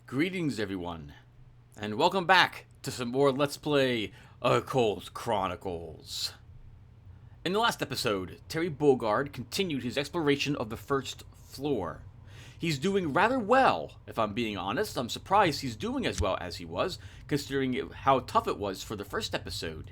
Greetings, everyone, and welcome back to some more Let's Play Occult Chronicles. In the last episode, Terry Bogard continued his exploration of the first floor. He's doing rather well, if I'm being honest. I'm surprised he's doing as well as he was, considering how tough it was for the first episode.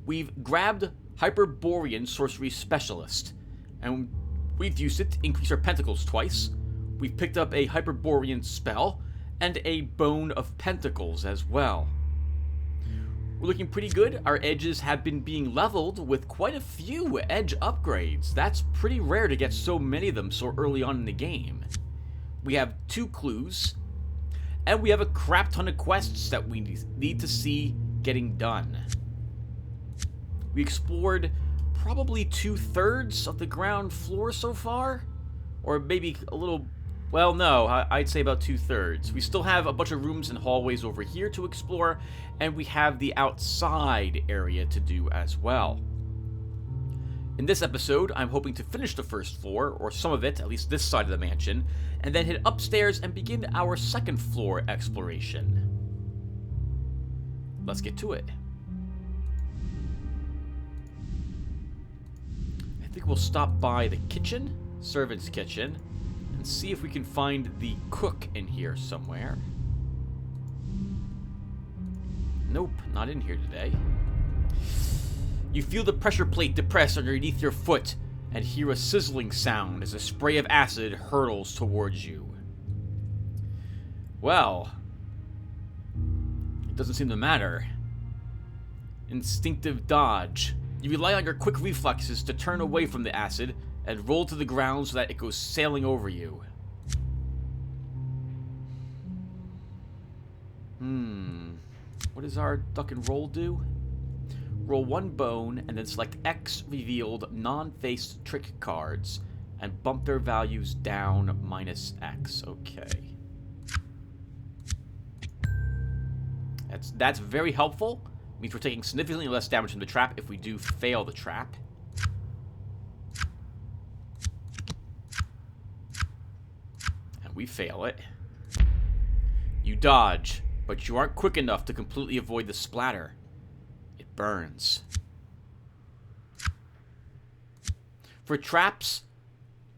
We've grabbed Hyperborean Sorcery Specialist, and we've used it to increase our pentacles twice. We've picked up a Hyperborean spell, and a Bone of Pentacles as well. We're looking pretty good. Our edges have been being leveled with quite a few edge upgrades. That's pretty rare to get so many of them so early on in the game. We have 2 clues, and we have a crap ton of quests that we need to see getting done. We explored probably 2/3 of the ground floor so far, or maybe a little. Well, no, I'd say about 2/3. We still have a bunch of rooms and hallways over here to explore, and we have the outside area to do as well. In this episode, I'm hoping to finish the first floor, or some of it, at least this side of the mansion, and then head upstairs and begin our second floor exploration. Let's get to it. I think we'll stop by the kitchen, servant's kitchen, and see if we can find the cook in here somewhere. Nope, not in here today. You feel the pressure plate depress underneath your foot and hear a sizzling sound as a spray of acid hurtles towards you. Well, it doesn't seem to matter. Instinctive dodge. You rely on your quick reflexes to turn away from the acid and roll to the ground so that it goes sailing over you. What does our duck and roll do? Roll 1 bone and then select X revealed non-faced trick cards and bump their values down -X. Okay. That's very helpful. Means we're taking significantly less damage from the trap if we do fail the trap. We fail it. You dodge, but you aren't quick enough to completely avoid the splatter. It burns. For traps,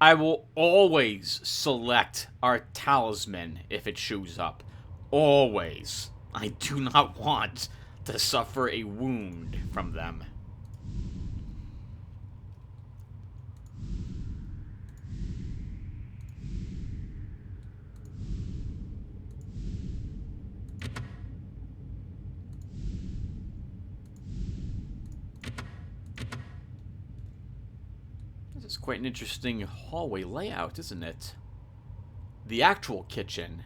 I will always select our talisman if it shows up. Always. I do not want to suffer a wound from them. It's quite an interesting hallway layout, isn't it? The actual kitchen.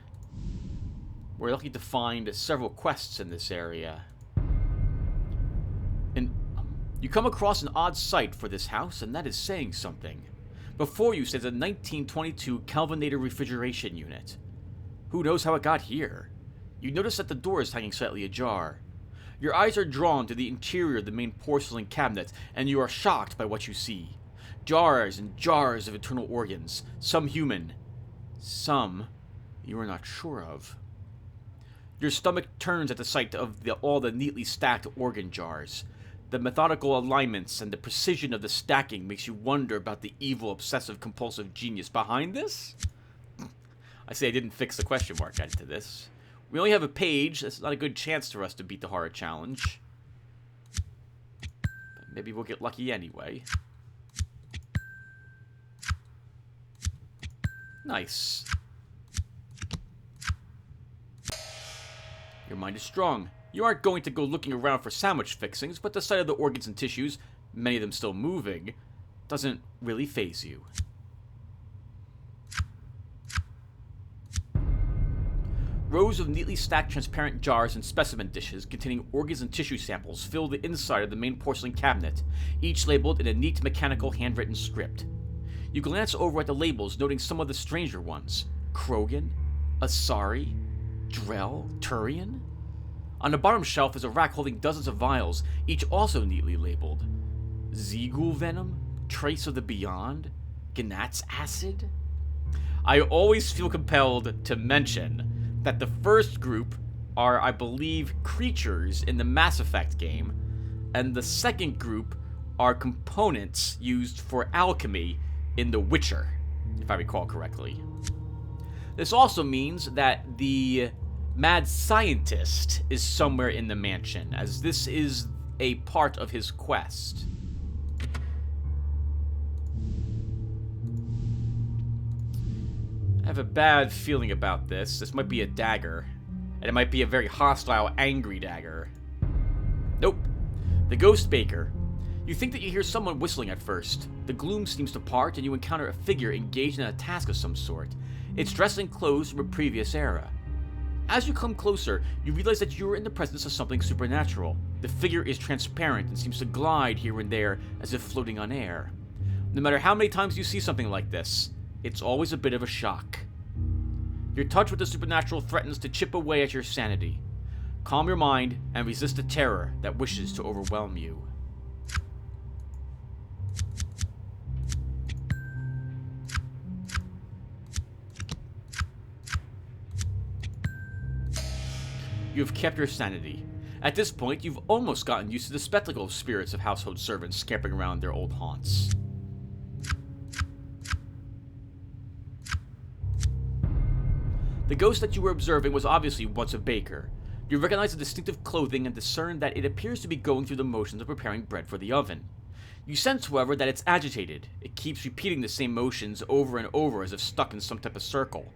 We're lucky to find several quests in this area. And you come across an odd sight for this house, and that is saying something. Before you stands a 1922 Kelvinator refrigeration unit. Who knows how it got here? You notice that the door is hanging slightly ajar. Your eyes are drawn to the interior of the main porcelain cabinet, and you are shocked by what you see. Jars and jars of internal organs, some human, some you are not sure of. Your stomach turns at the sight of all the neatly stacked organ jars. The methodical alignments and the precision of the stacking makes you wonder about the evil, obsessive-compulsive genius behind this. I say I didn't fix the question mark added to this. We only have a page. That's not a good chance for us to beat the horror challenge. But maybe we'll get lucky anyway. Nice. Your mind is strong. You aren't going to go looking around for sandwich fixings, but the sight of the organs and tissues, many of them still moving, doesn't really faze you. Rows of neatly stacked transparent jars and specimen dishes containing organs and tissue samples fill the inside of the main porcelain cabinet, each labeled in a neat mechanical handwritten script. You glance over at the labels, noting some of the stranger ones. Krogan, Asari, Drell, Turian. On the bottom shelf is a rack holding dozens of vials, each also neatly labeled. Zeegool venom, Trace of the Beyond, Gnat's acid. I always feel compelled to mention that the first group are, I believe, creatures in the Mass Effect game, and the second group are components used for alchemy in The Witcher, if I recall correctly. This also means that the mad scientist is somewhere in the mansion, as this is a part of his quest. I have a bad feeling about this. This might be a dagger, and it might be a very hostile, angry dagger. Nope. The Ghost Baker. You think that you hear someone whistling at first. The gloom seems to part, and you encounter a figure engaged in a task of some sort. It's dressed in clothes from a previous era. As you come closer, you realize that you are in the presence of something supernatural. The figure is transparent and seems to glide here and there as if floating on air. No matter how many times you see something like this, it's always a bit of a shock. Your touch with the supernatural threatens to chip away at your sanity. Calm your mind and resist the terror that wishes to overwhelm you. You have kept your sanity. At this point, you've almost gotten used to the spectacle of spirits of household servants scampering around their old haunts. The ghost that you were observing was obviously once a baker. You recognize the distinctive clothing and discern that it appears to be going through the motions of preparing bread for the oven. You sense, however, that it's agitated. It keeps repeating the same motions over and over as if stuck in some type of circle.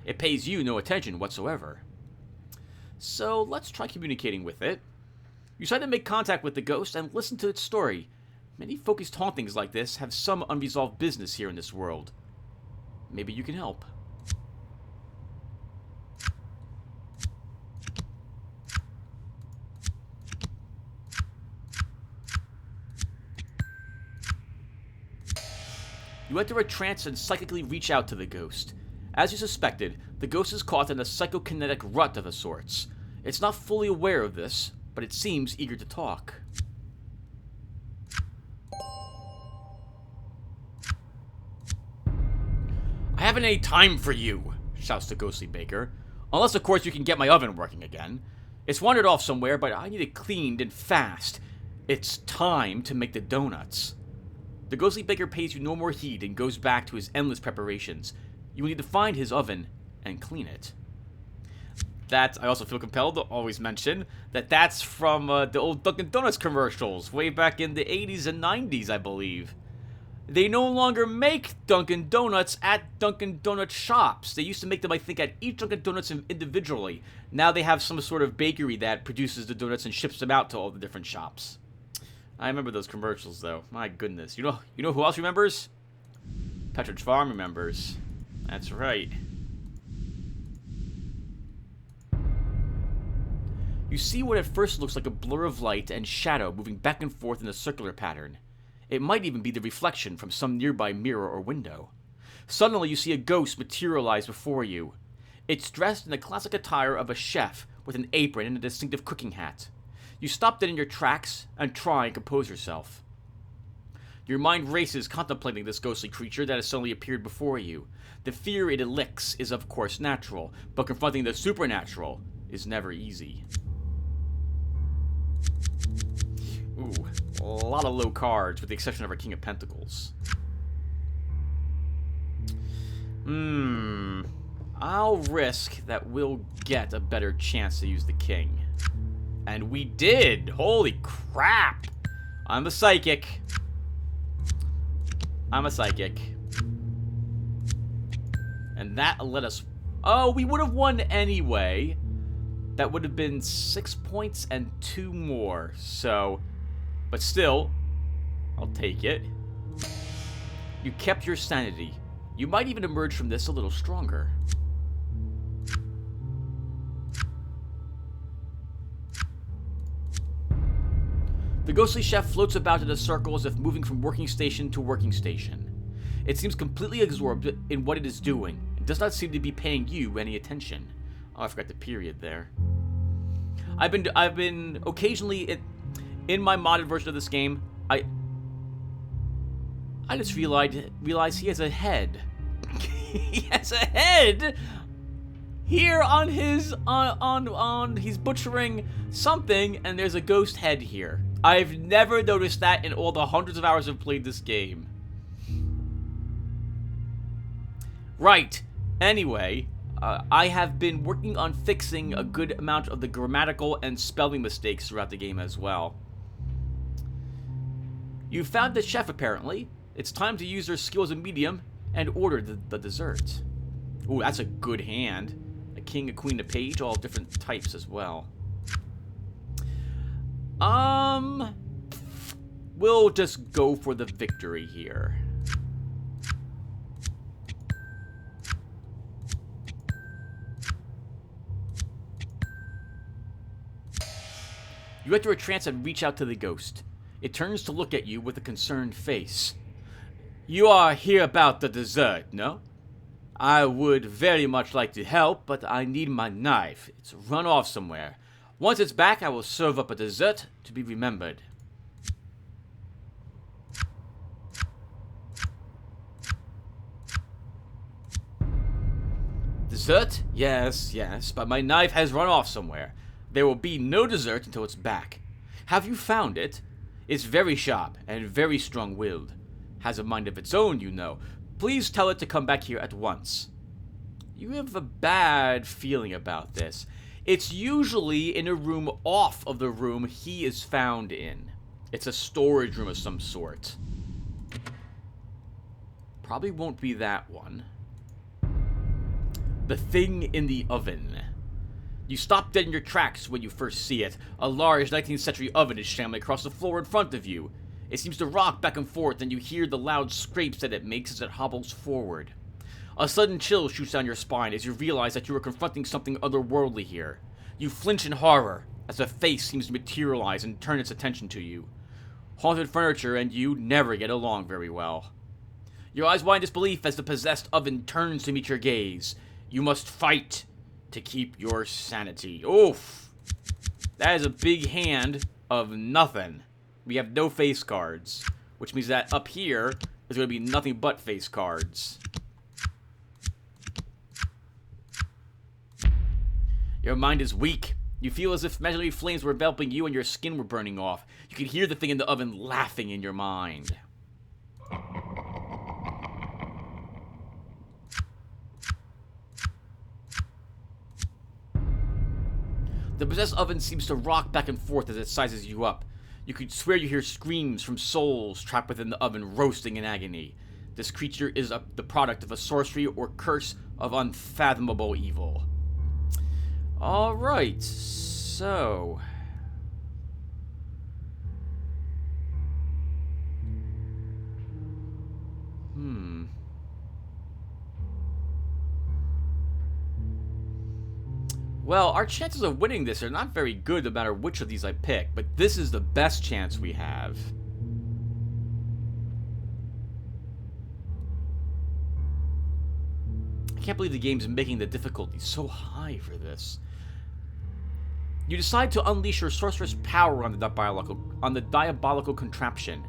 It pays you no attention whatsoever. So let's try communicating with it. You decide to make contact with the ghost and listen to its story. Many focused hauntings like this have some unresolved business here in this world. Maybe you can help. You enter a trance and psychically reach out to the ghost. As you suspected, the ghost is caught in a psychokinetic rut of a sorts. It's not fully aware of this, but it seems eager to talk. I haven't any time for you, shouts the ghostly baker. Unless, of course, you can get my oven working again. It's wandered off somewhere, but I need it cleaned and fast. It's time to make the donuts. The ghostly baker pays you no more heed and goes back to his endless preparations. You will need to find his oven and clean it. That, I also feel compelled to always mention, that's from the old Dunkin' Donuts commercials, way back in the 80s and 90s, I believe. They no longer make Dunkin' Donuts at Dunkin' Donuts shops. They used to make them, I think, at each Dunkin' Donuts individually. Now they have some sort of bakery that produces the donuts and ships them out to all the different shops. I remember those commercials, though. My goodness. You know who else remembers? Pepperidge Farm remembers. That's right. You see what at first looks like a blur of light and shadow moving back and forth in a circular pattern. It might even be the reflection from some nearby mirror or window. Suddenly you see a ghost materialize before you. It's dressed in the classic attire of a chef with an apron and a distinctive cooking hat. You stop dead in your tracks and try and compose yourself. Your mind races contemplating this ghostly creature that has suddenly appeared before you. The fear it elicits is of course natural, but confronting the supernatural is never easy. Ooh, a lot of low cards with the exception of our King of Pentacles. I'll risk that we'll get a better chance to use the King. And we did! Holy crap! I'm a psychic. I'm a psychic. And that let us... Oh, we would have won anyway. That would have been 6 points and 2 more. So... But still, I'll take it. You kept your sanity. You might even emerge from this a little stronger. The ghostly chef floats about in a circle as if moving from working station to working station. It seems completely absorbed in what it is doing, and does not seem to be paying you any attention. Oh, I forgot the period there. I've been occasionally in my modded version of this game. I just realized he has a head. He has a head here on his he's butchering something, and there's a ghost head here. I've never noticed that in all the hundreds of hours I've played this game. Right. Anyway, I have been working on fixing a good amount of the grammatical and spelling mistakes throughout the game as well. You found the chef, apparently. It's time to use their skill as a medium and order the dessert. Ooh, that's a good hand. A king, a queen, a page, all different types as well. We'll just go for the victory here. You enter a trance and reach out to the ghost. It turns to look at you with a concerned face. You are here about the dessert, no? I would very much like to help, but I need my knife. It's run off somewhere. Once it's back, I will serve up a dessert to be remembered. Dessert? Yes, yes, but my knife has run off somewhere. There will be no dessert until it's back. Have you found it? It's very sharp and very strong-willed. Has a mind of its own, you know. Please tell it to come back here at once. You have a bad feeling about this. It's usually in a room off of the room he is found in. It's a storage room of some sort. Probably won't be that one. The thing in the oven. You stop dead in your tracks when you first see it. A large 19th century oven is shambling across the floor in front of you. It seems to rock back and forth, and you hear the loud scrapes that it makes as it hobbles forward. A sudden chill shoots down your spine as you realize that you are confronting something otherworldly here. You flinch in horror as a face seems to materialize and turn its attention to you. Haunted furniture and you never get along very well. Your eyes wide in disbelief as the possessed oven turns to meet your gaze. You must fight to keep your sanity. Oof! That is a big hand of nothing. We have no face cards, which means that up here is going to be nothing but face cards. Your mind is weak. You feel as if imaginary flames were enveloping you and your skin were burning off. You can hear the thing in the oven laughing in your mind. The possessed oven seems to rock back and forth as it sizes you up. You could swear you hear screams from souls trapped within the oven roasting in agony. This creature is the product of a sorcery or curse of unfathomable evil. Alright, so... Well, our chances of winning this are not very good no matter which of these I pick, but this is the best chance we have. I can't believe the game's making the difficulty so high for this. You decide to unleash your sorceress power on the diabolical contraption.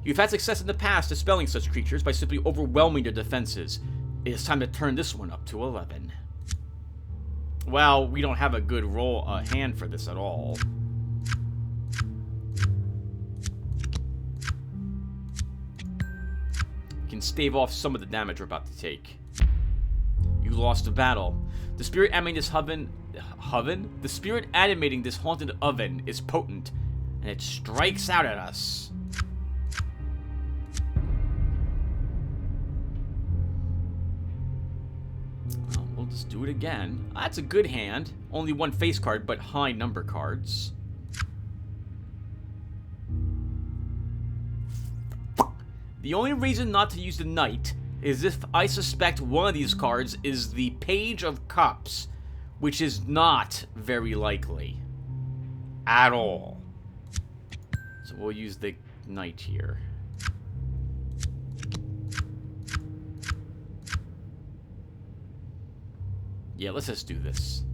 You've had success in the past dispelling such creatures by simply overwhelming their defenses. It is time to turn this one up to 11. Well, we don't have a good hand for this at all. You can stave off some of the damage we're about to take. You lost the battle. The spirit animating this The spirit animating this haunted oven is potent, and it strikes out at us. We'll just do it again. That's a good hand. Only one face card, but high number cards. The only reason not to use the knight is if I suspect one of these cards is the Page of Cups, which is not very likely. At all. So we'll use the knight here. Yeah, let's just do this.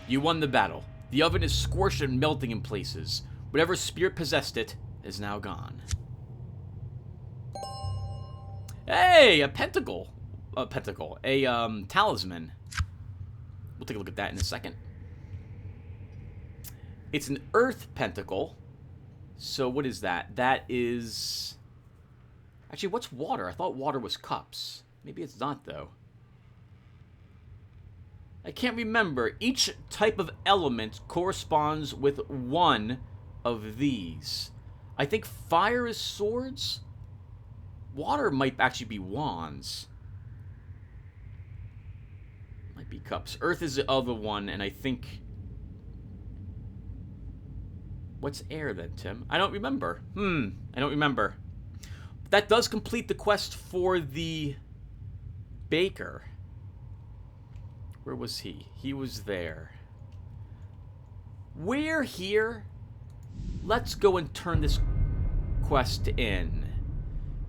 You won the battle. The oven is scorched and melting in places. Whatever spirit possessed it is now gone. Hey, a pentacle. A pentacle. A, talisman. We'll take a look at that in a second. It's an earth pentacle. So what is that? That is... Actually, what's water? I thought water was cups. Maybe it's not, though. I can't remember. Each type of element corresponds with one of these. I think fire is swords. Water might actually be wands. Might be cups. Earth is the other one, and I think... What's air then, Tim? I don't remember. I don't remember. That does complete the quest for the baker. Where was he? He was there. We're here. Let's go and turn this quest in.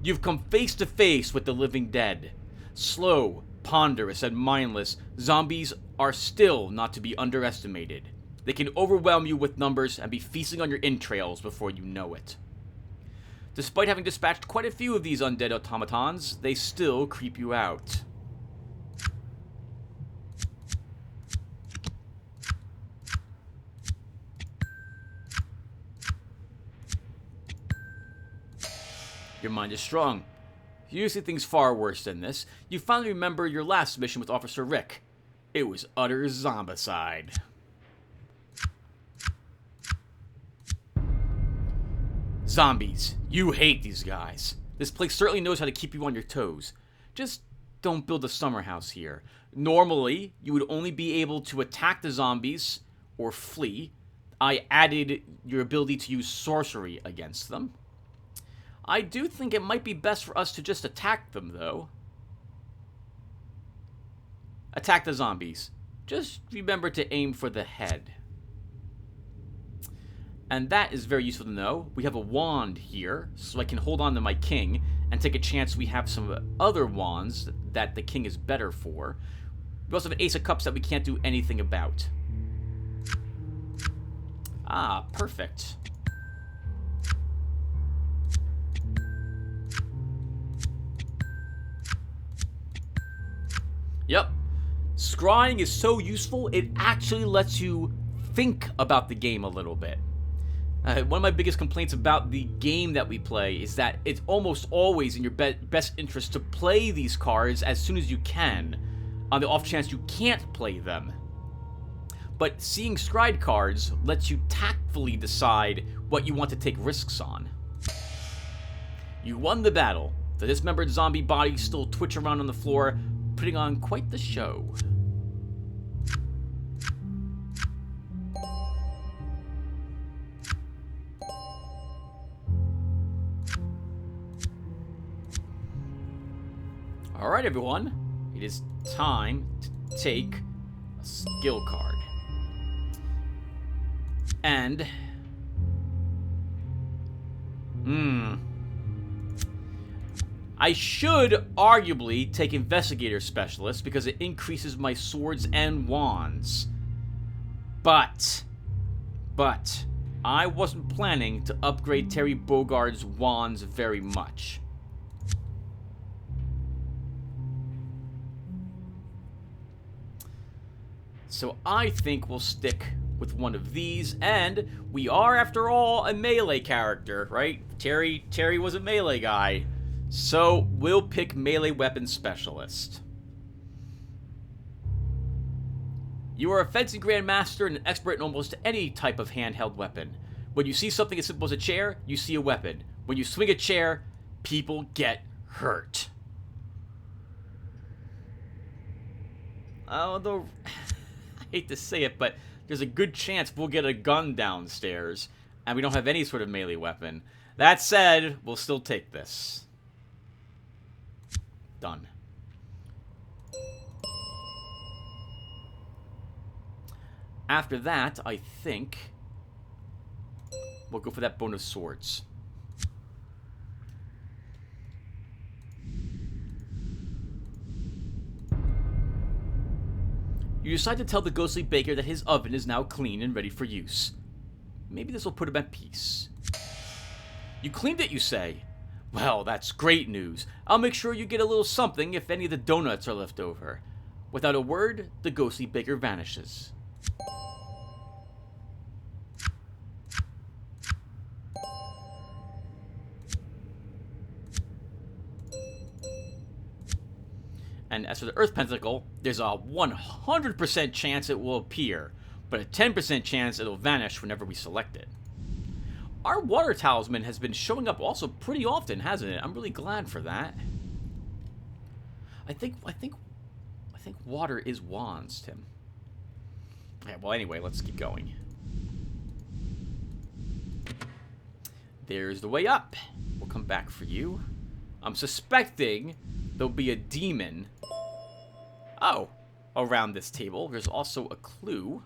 You've come face to face with the living dead. Slow, ponderous, and mindless, zombies are still not to be underestimated. They can overwhelm you with numbers and be feasting on your entrails before you know it. Despite having dispatched quite a few of these undead automatons, they still creep you out. Your mind is strong. You see things far worse than this. You finally remember your last mission with Officer Rick. It was utter zombicide. Zombies. You hate these guys. This place certainly knows how to keep you on your toes. Just don't build a summer house here. Normally, you would only be able to attack the zombies or flee. I added your ability to use sorcery against them. I do think it might be best for us to just attack them, though. Attack the zombies. Just remember to aim for the head. And that is very useful to know. We have a wand here, so I can hold on to my king and take a chance we have some other wands that the king is better for. We also have an ace of cups that we can't do anything about. Ah, perfect. Yep. Scrying is so useful, it actually lets you think about the game a little bit. One of my biggest complaints about the game that we play is that it's almost always in your best interest to play these cards as soon as you can, on the off chance you can't play them. But seeing scryed cards lets you tactfully decide what you want to take risks on. You won the battle. The dismembered zombie bodies still twitch around on the floor, putting on quite the show. Alright everyone, it is time to take a skill card. And... I should arguably take Investigator Specialist because it increases my swords and wands. But, I wasn't planning to upgrade Terry Bogard's wands very much. So I think we'll stick with one of these, and we are, after all, a melee character, right? Terry was a melee guy. So, we'll pick Melee Weapon Specialist. You are a fencing grandmaster and an expert in almost any type of handheld weapon. When you see something as simple as a chair, you see a weapon. When you swing a chair, people get hurt. Although, I hate to say it, but there's a good chance we'll get a gun downstairs, and we don't have any sort of melee weapon. That said, we'll still take this. Done. After that, I think we'll go for that bonus swords. You decide to tell the ghostly baker that his oven is now clean and ready for use. Maybe this will put him at peace. You cleaned it, you say. Well, that's great news. I'll make sure you get a little something if any of the donuts are left over. Without a word, the ghostly baker vanishes. And as for the Earth Pentacle, there's a 100% chance it will appear, but a 10% chance it'll vanish whenever we select it. Our water talisman has been showing up also pretty often, hasn't it? I'm really glad for that. I think water is wands, Tim. Yeah, well, anyway, let's keep going. There's the way up. We'll come back for you. I'm suspecting there'll be a demon. Oh, around this table. There's also a clue.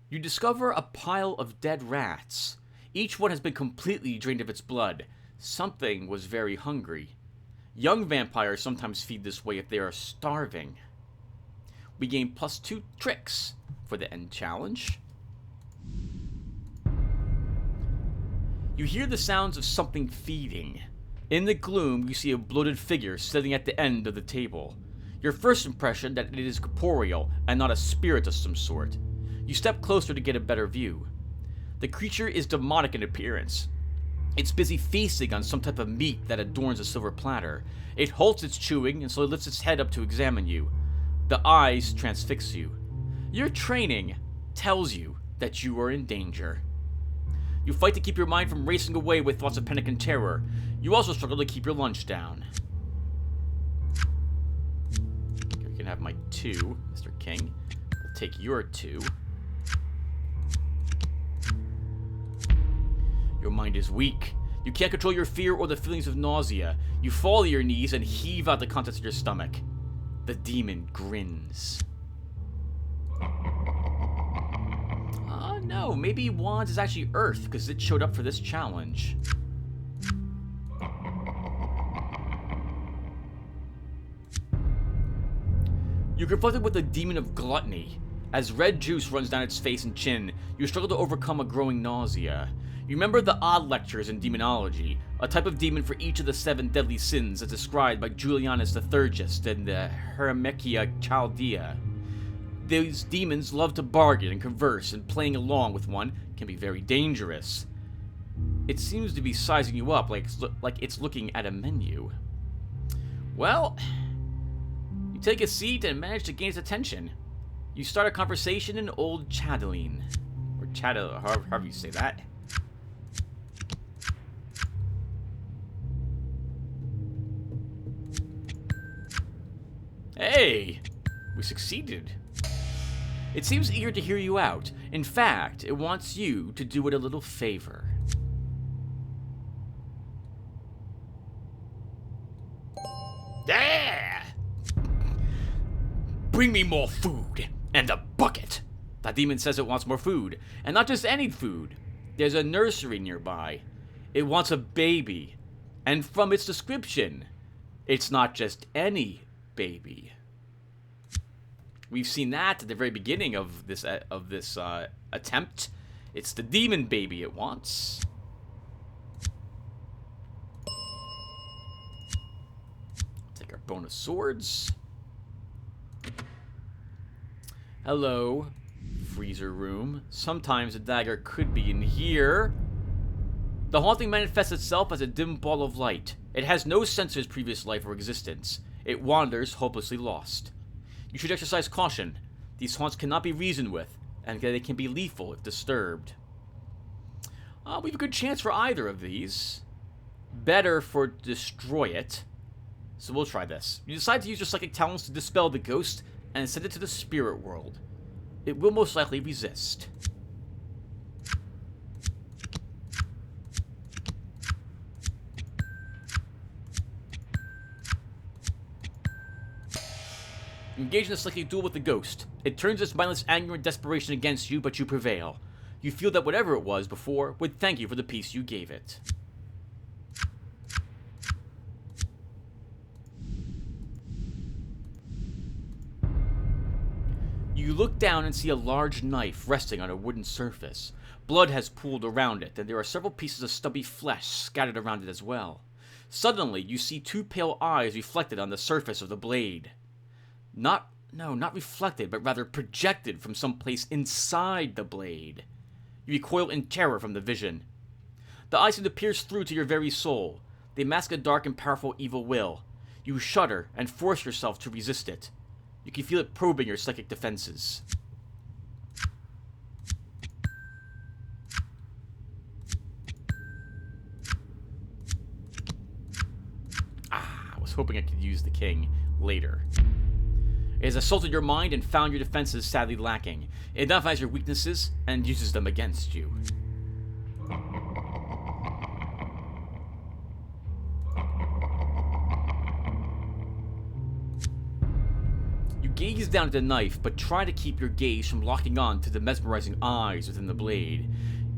You discover a pile of dead rats. Each one has been completely drained of its blood. Something was very hungry. Young vampires sometimes feed this way if they are starving. We gain +2 tricks for the end challenge. You hear the sounds of something feeding. In the gloom, you see a bloated figure sitting at the end of the table. Your first impression that it is corporeal and not a spirit of some sort. You step closer to get a better view. The creature is demonic in appearance. It's busy feasting on some type of meat that adorns a silver platter. It halts its chewing and slowly lifts its head up to examine you. The eyes transfix you. Your training tells you that you are in danger. You fight to keep your mind from racing away with thoughts of panic and terror. You also struggle to keep your lunch down. You can have my 2, Mr. King. We'll take your 2. Your mind is weak. You can't control your fear or the feelings of nausea. You fall to your knees and heave out the contents of your stomach. The demon grins. No, maybe Wands is actually Earth, because it showed up for this challenge. You're confronted with the demon of gluttony. As red juice runs down its face and chin, you struggle to overcome a growing nausea. You remember the odd lectures in demonology, a type of demon for each of the 7 deadly sins as described by Julianus the Thurgist in the Hermekia Chaldea. These demons love to bargain and converse, and playing along with one can be very dangerous. It seems to be sizing you up like it's looking at a menu. Well, you take a seat and manage to gain its attention. You start a conversation in Old Chatelaine. Or however you say that. Hey! We succeeded. It seems eager to hear you out. In fact, it wants you to do it a little favor. Yeah! Bring me more food and a bucket. That demon says it wants more food, and not just any food. There's a nursery nearby. It wants a baby, and from its description, it's not just any baby. We've seen that at the very beginning of this attempt. It's the demon baby it wants. Take our bonus swords. Hello, freezer room. Sometimes a dagger could be in here. The haunting manifests itself as a dim ball of light. It has no sense of its previous life or existence. It wanders, hopelessly lost. You should exercise caution. These haunts cannot be reasoned with, and they can be lethal if disturbed. We have a good chance for either of these. Better for destroy it. So we'll try this. You decide to use your psychic talents to dispel the ghost and send it to the spirit world. It will most likely resist. You engage in a psychic duel with the ghost. It turns its mindless anger and desperation against you, but you prevail. You feel that whatever it was before would thank you for the peace you gave it. You You look down and see a large knife resting on a wooden surface. Blood has pooled around it, and there are several pieces of stubby flesh scattered around it as well. Suddenly, you see two pale eyes reflected on the surface of the blade. Not reflected, but rather projected from some place inside the blade. You recoil in terror from the vision. The eyes seem to pierce through to your very soul. They mask a dark and powerful evil will. You shudder and force yourself to resist it. You can feel it probing your psychic defenses. I was hoping I could use the king later. It has assaulted your mind and found your defenses sadly lacking. It identifies your weaknesses and uses them against you. You gaze down at the knife, but try to keep your gaze from locking on to the mesmerizing eyes within the blade.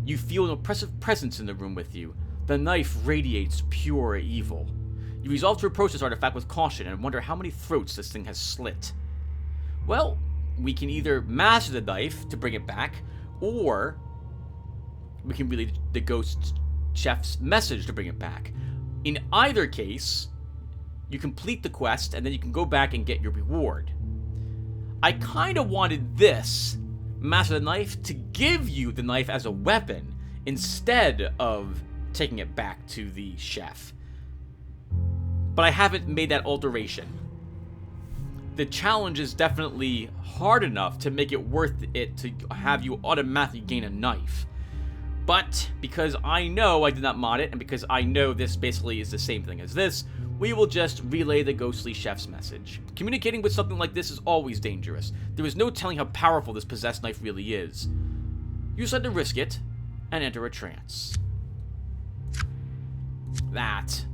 You feel an oppressive presence in the room with you. The knife radiates pure evil. You resolve to approach this artifact with caution and wonder how many throats this thing has slit. Well, we can either master the knife to bring it back, or we can relay the ghost chef's message to bring it back. In either case, you complete the quest, and then you can go back and get your reward. I kind of wanted this, master the knife, to give you the knife as a weapon, instead of taking it back to the chef. But I haven't made that alteration. The challenge is definitely hard enough to make it worth it to have you automatically gain a knife. But because I know I did not mod it, and because I know this basically is the same thing as this, we will just relay the ghostly chef's message. Communicating with something like this is always dangerous. There is no telling how powerful this possessed knife really is. You decide to risk it and enter a trance. That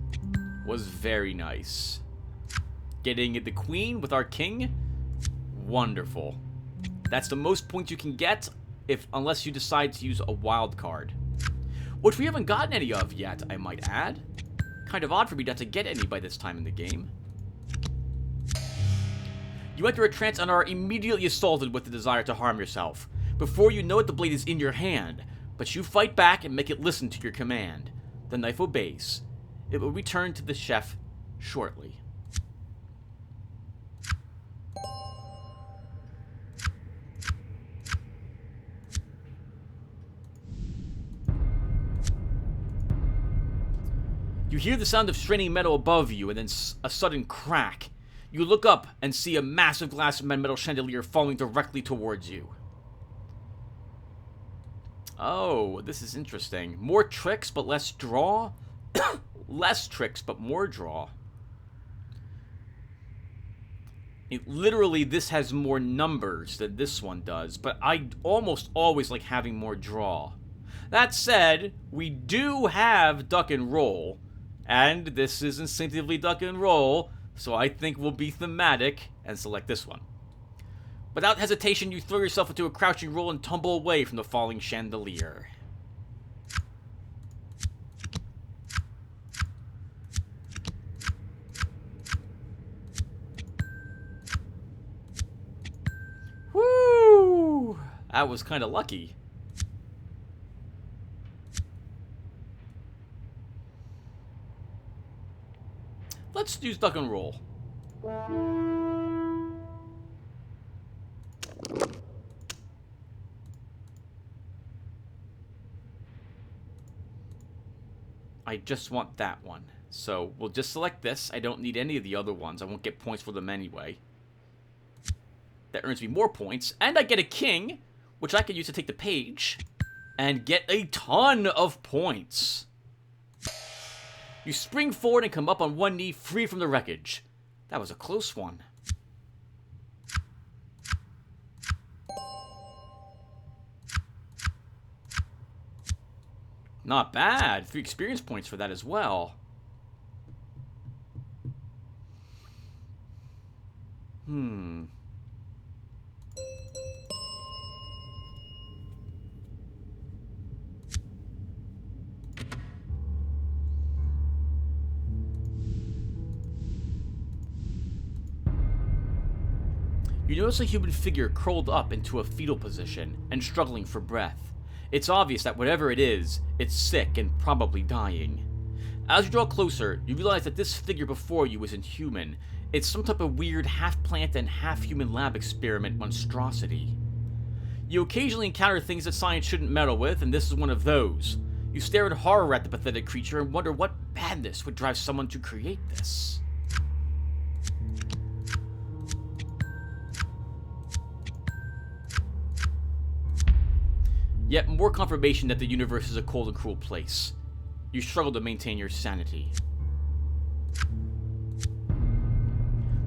was very nice. Getting the queen with our king? Wonderful. That's the most points you can get unless you decide to use a wild card. Which we haven't gotten any of yet, I might add. Kind of odd for me not to get any by this time in the game. You enter a trance and are immediately assaulted with the desire to harm yourself. Before you know it, the blade is in your hand, but you fight back and make it listen to your command. The knife obeys. It will return to the chef shortly. You hear the sound of straining metal above you, and then a sudden crack. You look up and see a massive glass metal chandelier falling directly towards you. Oh, this is interesting. More tricks, but less draw? Less tricks, but more draw. Literally, this has more numbers than this one does, but I almost always like having more draw. That said, we do have duck and roll. And this is instinctively duck and roll, so I think we'll be thematic and select this one. Without hesitation, you throw yourself into a crouching roll and tumble away from the falling chandelier. Woo! That was kind of lucky. Let's use duck and roll. I just want that one. So we'll just select this. I don't need any of the other ones. I won't get points for them anyway. That earns me more points. And I get a king, which I can use to take the page and get a ton of points. You spring forward and come up on one knee, free from the wreckage. That was a close one. Not bad. 3 experience points for that as well. You You notice a human figure curled up into a fetal position and struggling for breath. It's obvious that whatever it is, it's sick and probably dying. As you draw closer, you realize that this figure before you isn't human. It's some type of weird half-plant and half-human lab experiment monstrosity. You occasionally encounter things that science shouldn't meddle with, and this is one of those. You stare in horror at the pathetic creature and wonder what madness would drive someone to create this. Yet more confirmation that the universe is a cold and cruel place. You struggle to maintain your sanity.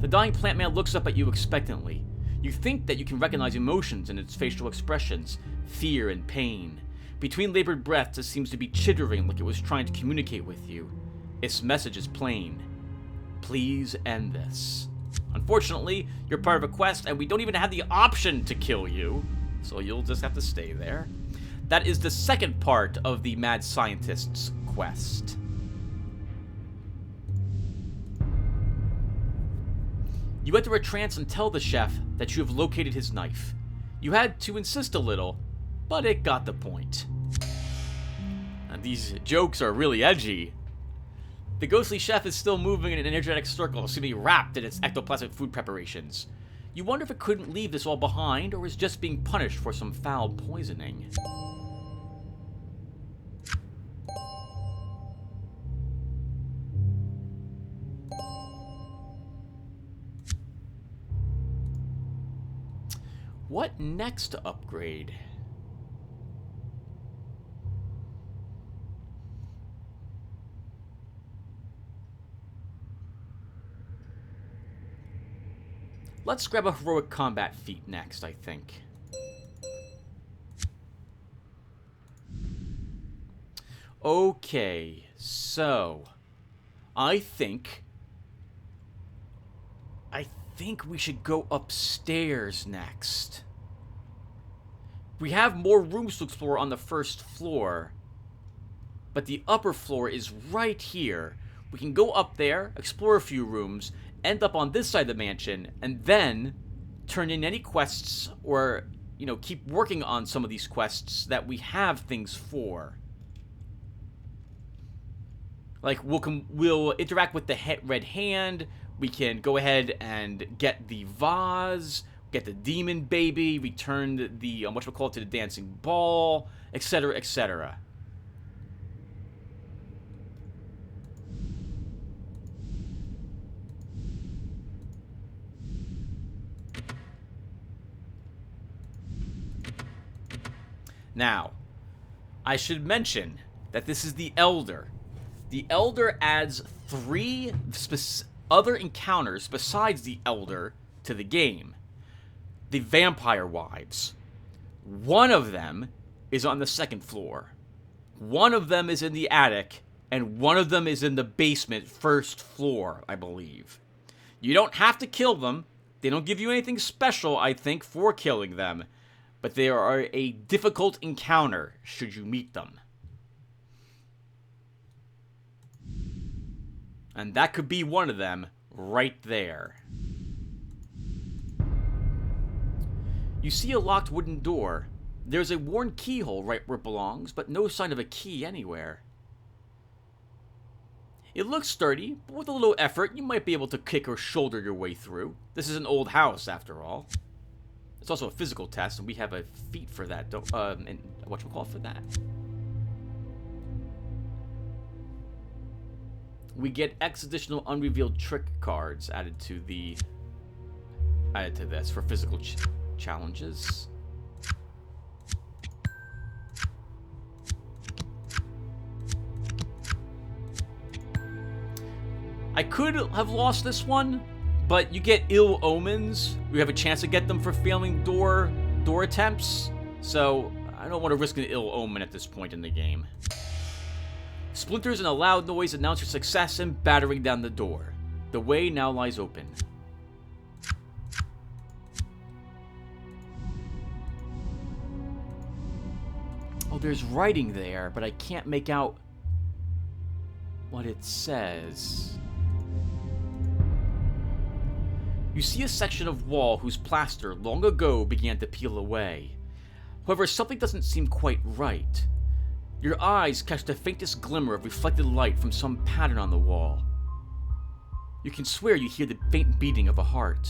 The dying plant man looks up at you expectantly. You think that you can recognize emotions in its facial expressions, fear and pain. Between labored breaths, it seems to be chittering like it was trying to communicate with you. Its message is plain. Please end this. Unfortunately, you're part of a quest and we don't even have the option to kill you, so you'll just have to stay there. That is the second part of the mad scientist's quest. You enter a trance and tell the chef that you have located his knife. You had to insist a little, but it got the point. And these jokes are really edgy. The ghostly chef is still moving in an energetic circle, seemingly wrapped in its ectoplasmic food preparations. You wonder if it couldn't leave this all behind, or is just being punished for some foul poisoning. What next to upgrade? Let's grab a heroic combat feat next, I think. Okay, so I think we should go upstairs next. We have more rooms to explore on the first floor, but the upper floor is right here. We can go up there, explore a few rooms, end up on this side of the mansion, and then turn in any quests or, keep working on some of these quests that we have things for. Like, we'll interact with the Red Hand. We can go ahead and get the vase, get the demon baby, return the, to the dancing ball, etc., etc. Now, I should mention that this is the Elder. The Elder adds 3 other encounters besides the Elder to the game. The Vampire Wives. One of them is on the 2nd floor. One of them is in the attic, and one of them is in the basement 1st floor, I believe. You don't have to kill them. They don't give you anything special, I think, for killing them. But they are a difficult encounter should you meet them. And that could be one of them right there. You see a locked wooden door. There's a worn keyhole right where it belongs, but no sign of a key anywhere. It looks sturdy, but with a little effort, you might be able to kick or shoulder your way through. This is an old house, after all. It's also a physical test, and we have a feat for that, and whatchamacallit for that. We get X additional unrevealed trick cards added to this for physical challenges. I could have lost this one, but you get ill omens. You have a chance to get them for failing door attempts, so I don't want to risk an ill omen at this point in the game. Splinters and a loud noise announce your success in battering down the door. The way now lies open. Oh, there's writing there, but I can't make out what it says. You see a section of wall whose plaster long ago began to peel away. However, something doesn't seem quite right. Your eyes catch the faintest glimmer of reflected light from some pattern on the wall. You can swear you hear the faint beating of a heart.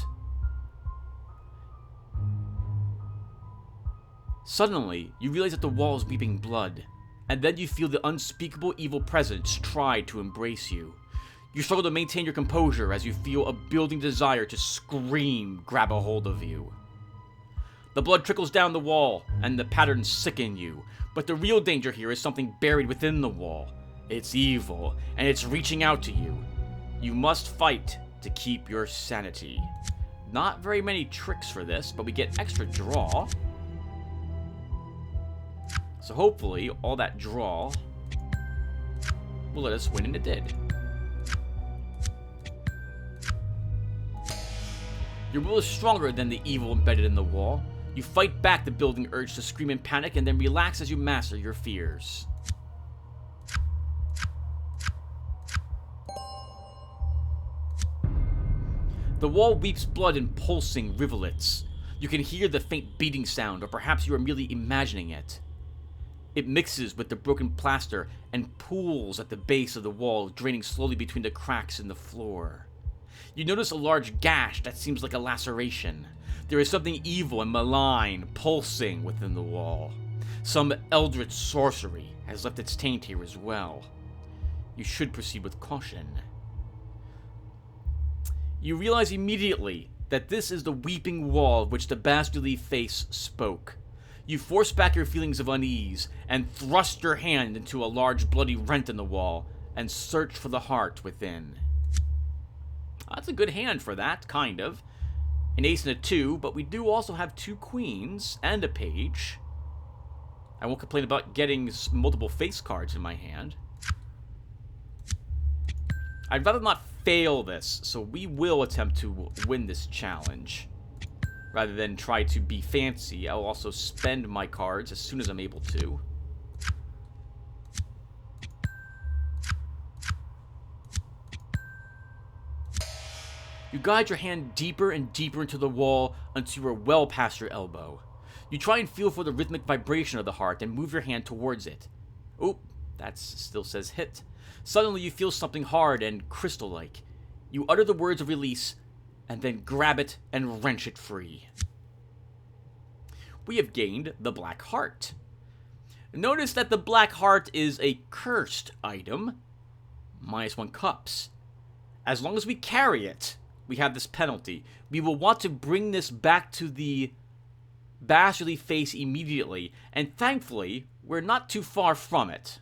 Suddenly, you realize that the wall is weeping blood, and then you feel the unspeakable evil presence try to embrace you. You struggle to maintain your composure as you feel a building desire to scream grab a hold of you. The blood trickles down the wall, and the patterns sicken you, but the real danger here is something buried within the wall. It's evil, and it's reaching out to you. You must fight to keep your sanity. Not very many tricks for this, but we get extra draw. So hopefully, all that draw will let us win, and it did. Your will is stronger than the evil embedded in the wall. You fight back the building urge to scream in panic and then relax as you master your fears. The wall weeps blood in pulsing rivulets. You can hear the faint beating sound, or perhaps you are merely imagining it. It mixes with the broken plaster and pools at the base of the wall, draining slowly between the cracks in the floor. You notice a large gash that seems like a laceration. There is something evil and malign pulsing within the wall. Some eldritch sorcery has left its taint here as well. You should proceed with caution. You realize immediately that this is the weeping wall of which the bas-relief face spoke. You force back your feelings of unease and thrust your hand into a large bloody rent in the wall and search for the heart within. That's a good hand for that, kind of. An ace and a 2, but we do also have 2 queens and a page. I won't complain about getting multiple face cards in my hand. I'd rather not fail this, so we will attempt to win this challenge. Rather than try to be fancy, I'll also spend my cards as soon as I'm able to. You guide your hand deeper and deeper into the wall until you are well past your elbow. You try and feel for the rhythmic vibration of the heart and move your hand towards it. Oh, that still says hit. Suddenly you feel something hard and crystal-like. You utter the words of release and then grab it and wrench it free. We have gained the Black Heart. Notice that the Black Heart is a cursed item. -1 cups. As long as we carry it, we have this penalty. We will want to bring this back to the bas-relief face immediately, and thankfully, we're not too far from it.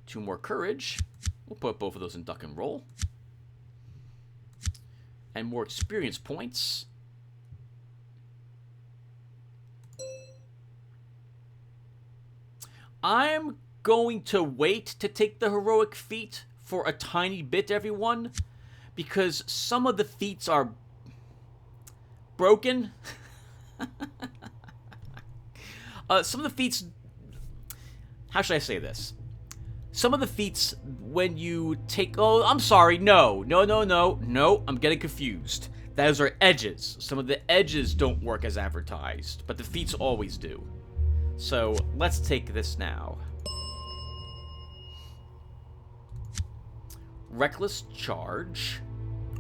Two more courage. We'll put both of those in duck and roll. And more experience points. I'm going to wait to take the heroic feat for a tiny bit, everyone, because some of the feats are broken. Some of the feats... How should I say this? Some of the feats, when you take... Oh, I'm sorry. No, I'm getting confused. Those are edges. Some of the edges don't work as advertised, but the feats always do. So, let's take this now. Reckless Charge.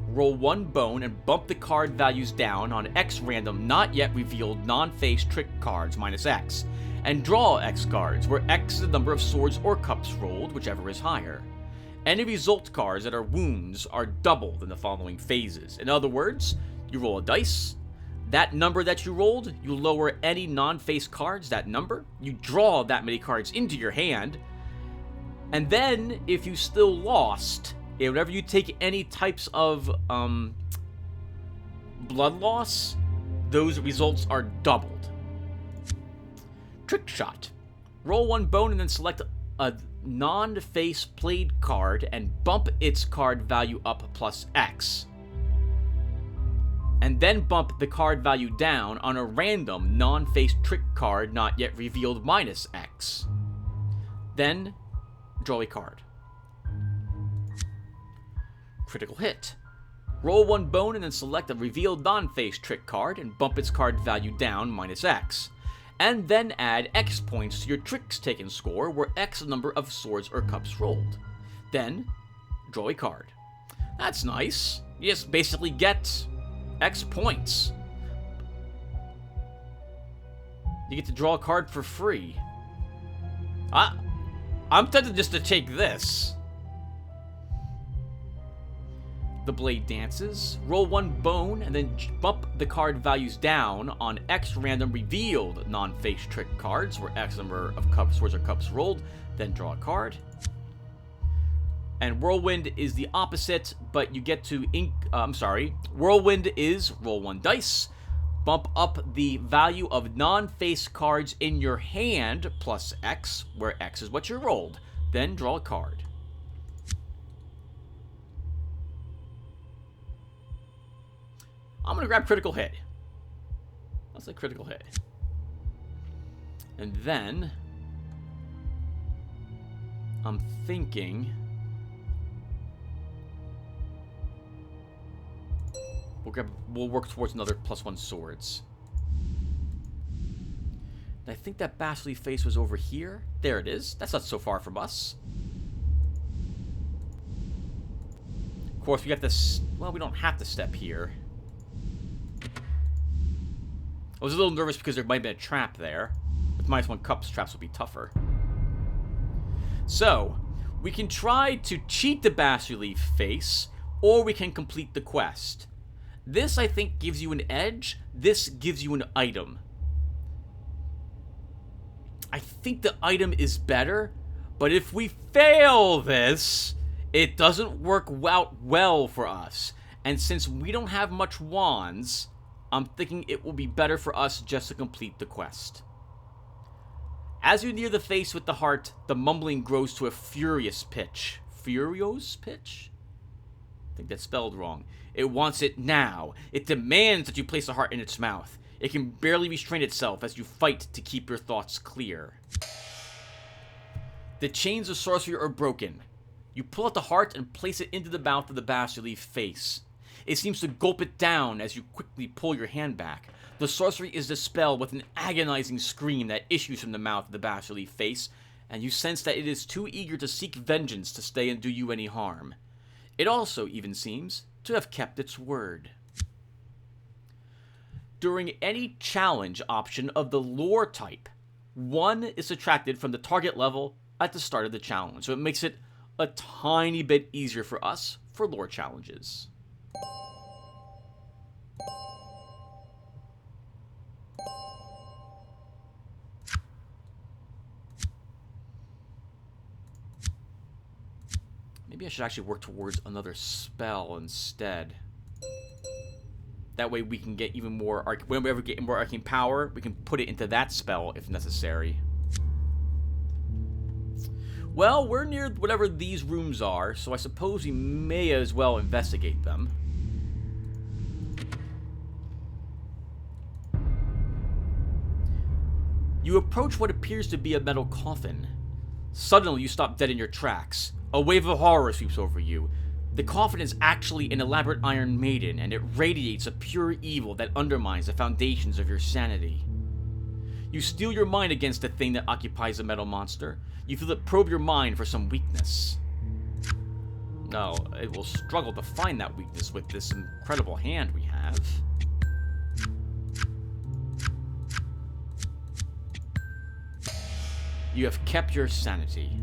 Roll 1 bone and bump the card values down on X random not yet revealed non-face trick cards -X. And draw X cards, where X is the number of swords or cups rolled, whichever is higher. Any result cards that are wounds are doubled in the following phases. In other words, you roll a dice. That number that you rolled, you lower any non-face cards, that number. You draw that many cards into your hand. And then, if you still lost, whenever you take any types of blood loss, those results are doubled. Trick Shot. Roll 1 bone and then select a non-face played card and bump its card value up +X. And then bump the card value down on a random non-face trick card not yet revealed -X. Then, Draw a card. Critical hit. Roll 1 bone and then select a revealed non-face trick card and bump its card value down -X. And then add X points to your tricks taken score, where X number of swords or cups rolled. Then, draw a card. That's nice. You just basically get X points. You get to draw a card for free. I'm tempted just to take this. The blade dances. Roll 1 bone and then bump the card values down on X random revealed non-face trick cards, where X number of cups, swords, or cups rolled. Then draw a card. And whirlwind is the opposite, but you get to Whirlwind is roll 1 dice, bump up the value of non-face cards in your hand plus X, where X is what you rolled. Then draw a card. I'm going to grab critical hit. That's a critical hit. And then I'm thinking we'll work towards another +1 swords. And I think that bastardly face was over here. There it is. That's not so far from us. Of course, we have to... Well, we don't have to step here. I was a little nervous because there might have been a trap there. With -1 cups, traps will be tougher. So, we can try to cheat the bas-relief face, or we can complete the quest. This, I think, gives you an edge. This gives you an item. I think the item is better, but if we fail this, it doesn't work out well for us. And since we don't have much wands, I'm thinking it will be better for us just to complete the quest. As you near the face with the heart, the mumbling grows to a furious pitch. Furious pitch? I think that's spelled wrong. It wants it now. It demands that you place the heart in its mouth. It can barely restrain itself as you fight to keep your thoughts clear. The chains of sorcery are broken. You pull out the heart and place it into the mouth of the bas-relief face. It seems to gulp it down as you quickly pull your hand back. The sorcery is dispelled with an agonizing scream that issues from the mouth of the bas-relief face, and you sense that it is too eager to seek vengeance to stay and do you any harm. It also even seems to have kept its word. During any challenge option of the lore type, 1 is subtracted from the target level at the start of the challenge, so it makes it a tiny bit easier for us for lore challenges. Maybe I should actually work towards another spell instead. That way we can get even more... When we ever get more arcane power, we can put it into that spell if necessary. Well, we're near whatever these rooms are, so I suppose we may as well investigate them. You approach what appears to be a metal coffin. Suddenly, you stop dead in your tracks. A wave of horror sweeps over you. The coffin is actually an elaborate Iron Maiden, and it radiates a pure evil that undermines the foundations of your sanity. You steel your mind against the thing that occupies the metal monster. You feel it probe your mind for some weakness. No, it will struggle to find that weakness with this incredible hand we have. You have kept your sanity.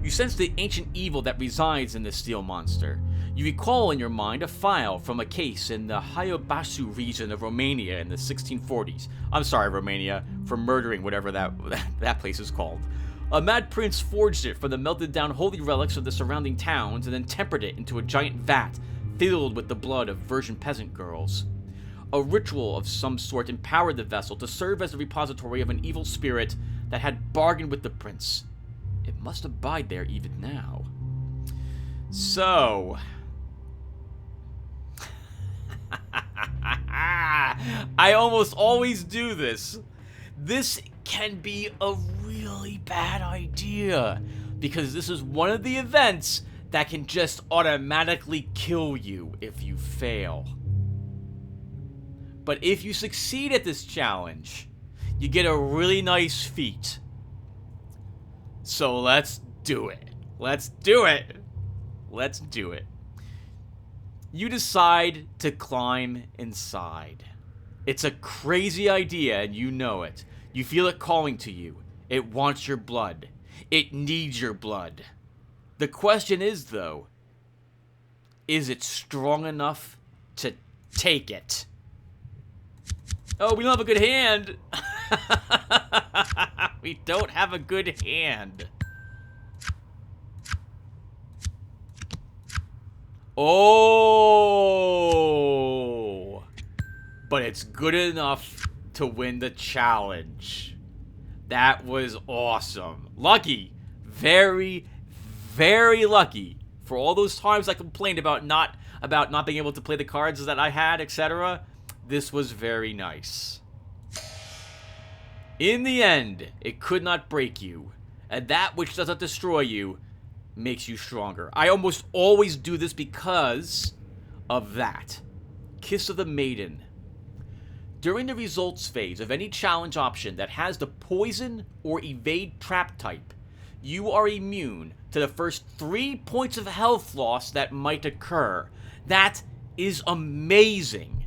You sense the ancient evil that resides in this steel monster. You recall in your mind a file from a case in the Haiobasu region of Romania in the 1640s. I'm sorry, Romania, for murdering whatever that place is called. A mad prince forged it from the melted down holy relics of the surrounding towns and then tempered it into a giant vat filled with the blood of virgin peasant girls. A ritual of some sort empowered the vessel to serve as the repository of an evil spirit that had bargained with the prince. It must abide there even now. So... I almost always do this. This can be a really bad idea, because this is one of the events that can just automatically kill you if you fail. But if you succeed at this challenge, you get a really nice feat. So let's do it. Let's do it. Let's do it. You decide to climb inside. It's a crazy idea and you know it. You feel it calling to you. It wants your blood. It needs your blood. The question is, though, is it strong enough to take it? Oh, we don't have a good hand. We don't have a good hand. Oh, but it's good enough to win the challenge. That was awesome. Lucky. Very, very lucky. For all those times I complained about not being able to play the cards that I had, etc. This was very nice. In the end, it could not break you, and that which does not destroy you makes you stronger. I almost always do this because of that. Kiss of the Maiden. During the results phase of any challenge option that has the poison or evade trap type, you are immune to the first 3 points of health loss that might occur. That is amazing.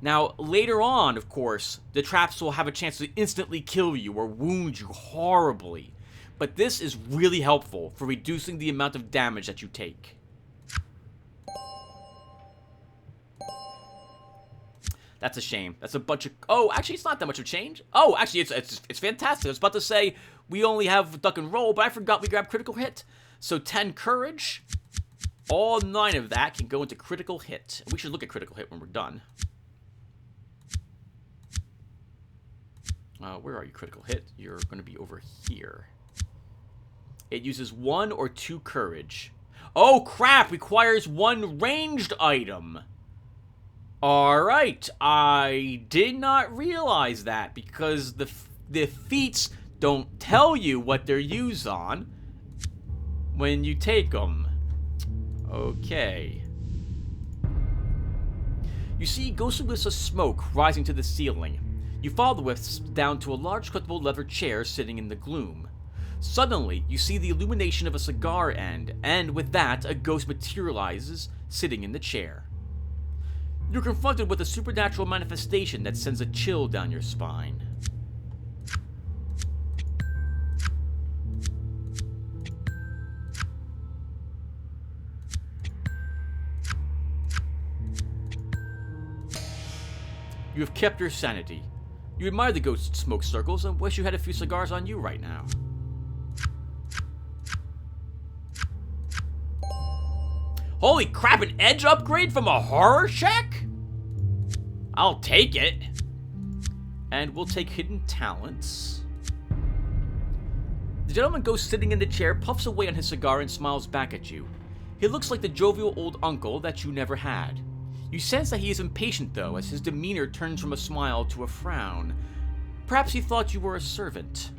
Now, later on, of course, the traps will have a chance to instantly kill you or wound you horribly. But this is really helpful for reducing the amount of damage that you take. That's a shame. That's a bunch of... Oh, actually, it's not that much of change. Oh, actually, it's fantastic. I was about to say we only have duck and roll, but I forgot we grabbed critical hit. So 10 courage. All 9 of that can go into critical hit. We should look at critical hit when we're done. Where are you, critical hit? You're going to be over here. It uses 1 or 2 courage. Oh, crap! Requires 1 ranged item. Alright, I did not realize that because the feats don't tell you what they're used on when you take them. Okay. You see ghostly wisps of smoke rising to the ceiling. You follow the wisps down to a large collectible leather chair sitting in the gloom. Suddenly, you see the illumination of a cigar end, and with that, a ghost materializes, sitting in the chair. You're confronted with a supernatural manifestation that sends a chill down your spine. You have kept your sanity. You admire the ghost smoke circles and wish you had a few cigars on you right now. Holy crap, an edge upgrade from a horror check? I'll take it. And we'll take hidden talents. The gentleman ghost sitting in the chair puffs away on his cigar and smiles back at you. He looks like the jovial old uncle that you never had. You sense that he is impatient, though, as his demeanor turns from a smile to a frown. Perhaps he thought you were a servant.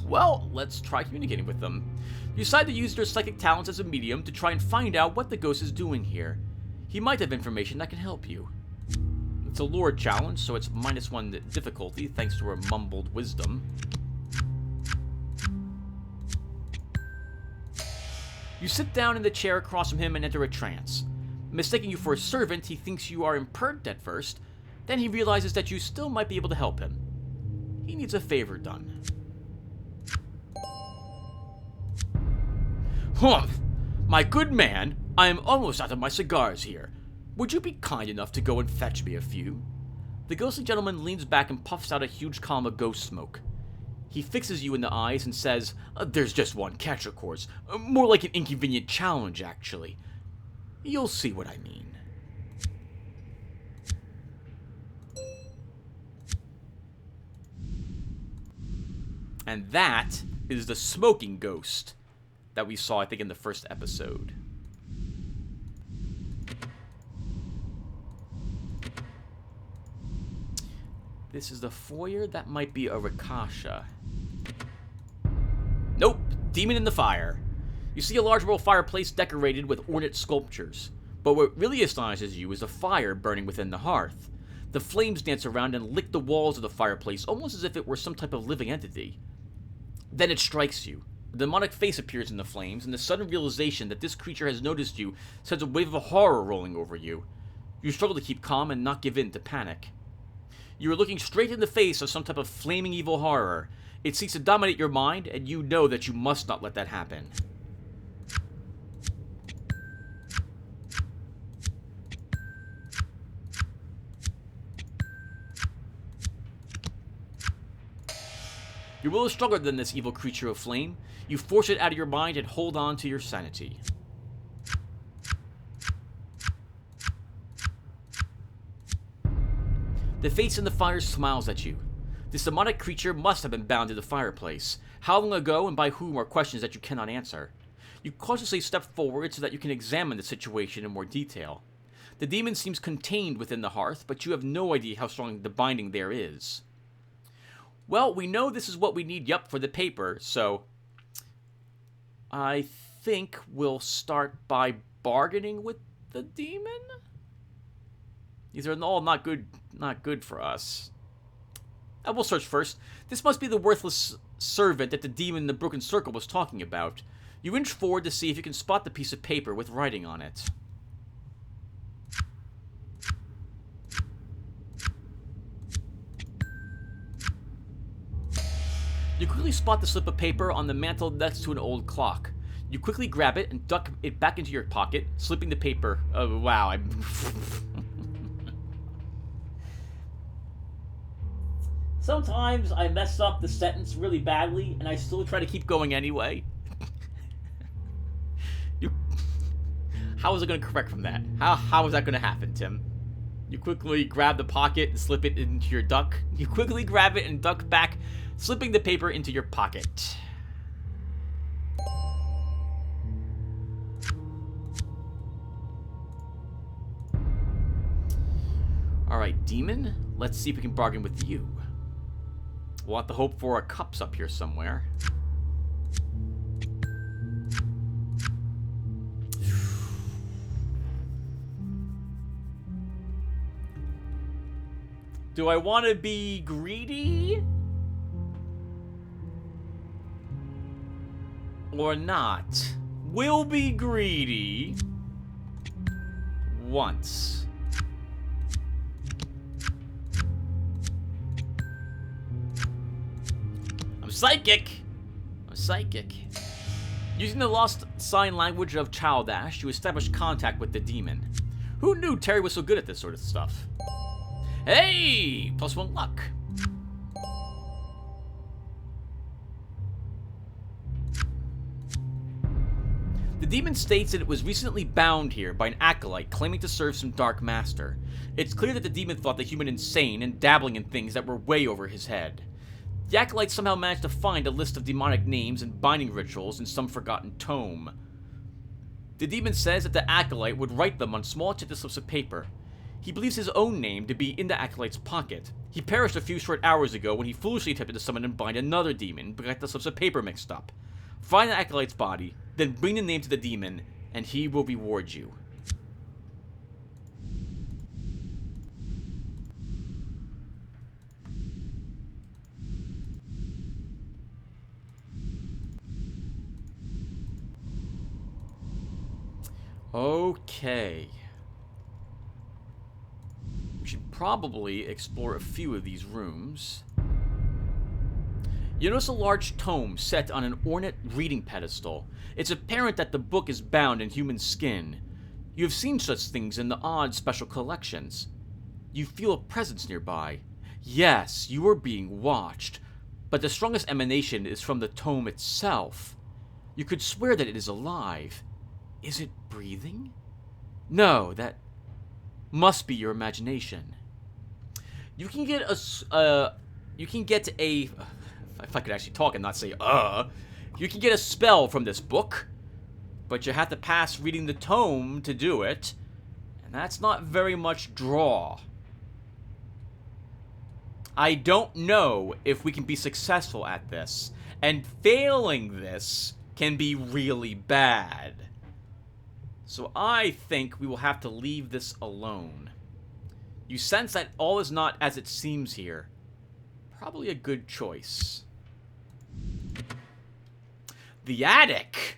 Well, let's try communicating with them. You decide to use their psychic talents as a medium to try and find out what the ghost is doing here. He might have information that can help you. It's a lore challenge, so it's -1 difficulty, thanks to her mumbled wisdom. You sit down in the chair across from him and enter a trance. Mistaking you for a servant, he thinks you are impertinent at first. Then he realizes that you still might be able to help him. He needs a favor done. Humph! My good man, I am almost out of my cigars here. Would you be kind enough to go and fetch me a few? The ghostly gentleman leans back and puffs out a huge column of ghost smoke. He fixes you in the eyes and says, there's just one catch, of course. More like an inconvenient challenge, actually. You'll see what I mean. And that is the smoking ghost that we saw, I think, in the first episode. This is the foyer. That might be a Rakasha. Nope. Demon in the fire. You see a large marble fireplace decorated with ornate sculptures. But what really astonishes you is the fire burning within the hearth. The flames dance around and lick the walls of the fireplace, almost as if it were some type of living entity. Then it strikes you. A demonic face appears in the flames, and the sudden realization that this creature has noticed you sends a wave of horror rolling over you. You struggle to keep calm and not give in to panic. You are looking straight in the face of some type of flaming evil horror. It seeks to dominate your mind, and you know that you must not let that happen. Your will is stronger than this evil creature of flame. You force it out of your mind and hold on to your sanity. The face in the fire smiles at you. This demonic creature must have been bound to the fireplace. How long ago and by whom are questions that you cannot answer. You cautiously step forward so that you can examine the situation in more detail. The demon seems contained within the hearth, but you have no idea how strong the binding there is. Well, we know this is what we need, for the paper, so I think we'll start by bargaining with the demon? These are all not good for us. I will search first. This must be the worthless servant that the demon in the broken circle was talking about. You inch forward to see if you can spot the piece of paper with writing on it. You quickly spot the slip of paper on the mantel next to an old clock. You quickly grab it and duck it back into your pocket, slipping the paper. Oh, wow. Sometimes I mess up the sentence really badly, and I still try to keep going anyway. How is it going to correct from that? How is that going to happen, Tim? You quickly grab the pocket and slip it into your duck. You quickly grab it and duck back, slipping the paper into your pocket. Alright, demon. Let's see if we can bargain with you. We'll have to hope for a cups up here somewhere. Do I want to be greedy? Or not? We'll be greedy. Once. I'm psychic! I'm psychic. Using the lost sign language of Childash, you establish contact with the demon. Who knew Terry was so good at this sort of stuff? Hey! +1 luck. The demon states that it was recently bound here by an acolyte claiming to serve some dark master. It's clear that the demon thought the human insane and dabbling in things that were way over his head. The acolyte somehow managed to find a list of demonic names and binding rituals in some forgotten tome. The demon says that the acolyte would write them on small chipped slips of paper. He believes his own name to be in the acolyte's pocket. He perished a few short hours ago when he foolishly attempted to summon and bind another demon, but got the slips of paper mixed up. Find the acolyte's body, then bring the name to the demon, and he will reward you. Okay. We should probably explore a few of these rooms. You notice a large tome set on an ornate reading pedestal. It's apparent that the book is bound in human skin. You have seen such things in the odd special collections. You feel a presence nearby. Yes, you are being watched, but the strongest emanation is from the tome itself. You could swear that it is alive. Is it breathing? No, that must be your imagination. You can get a, if I could actually talk and not say, you can get a spell from this book, but you have to pass reading the tome to do it, and that's not very much draw. I don't know if we can be successful at this, and failing this can be really bad. So I think we will have to leave this alone. You sense that all is not as it seems here. Probably a good choice. The attic!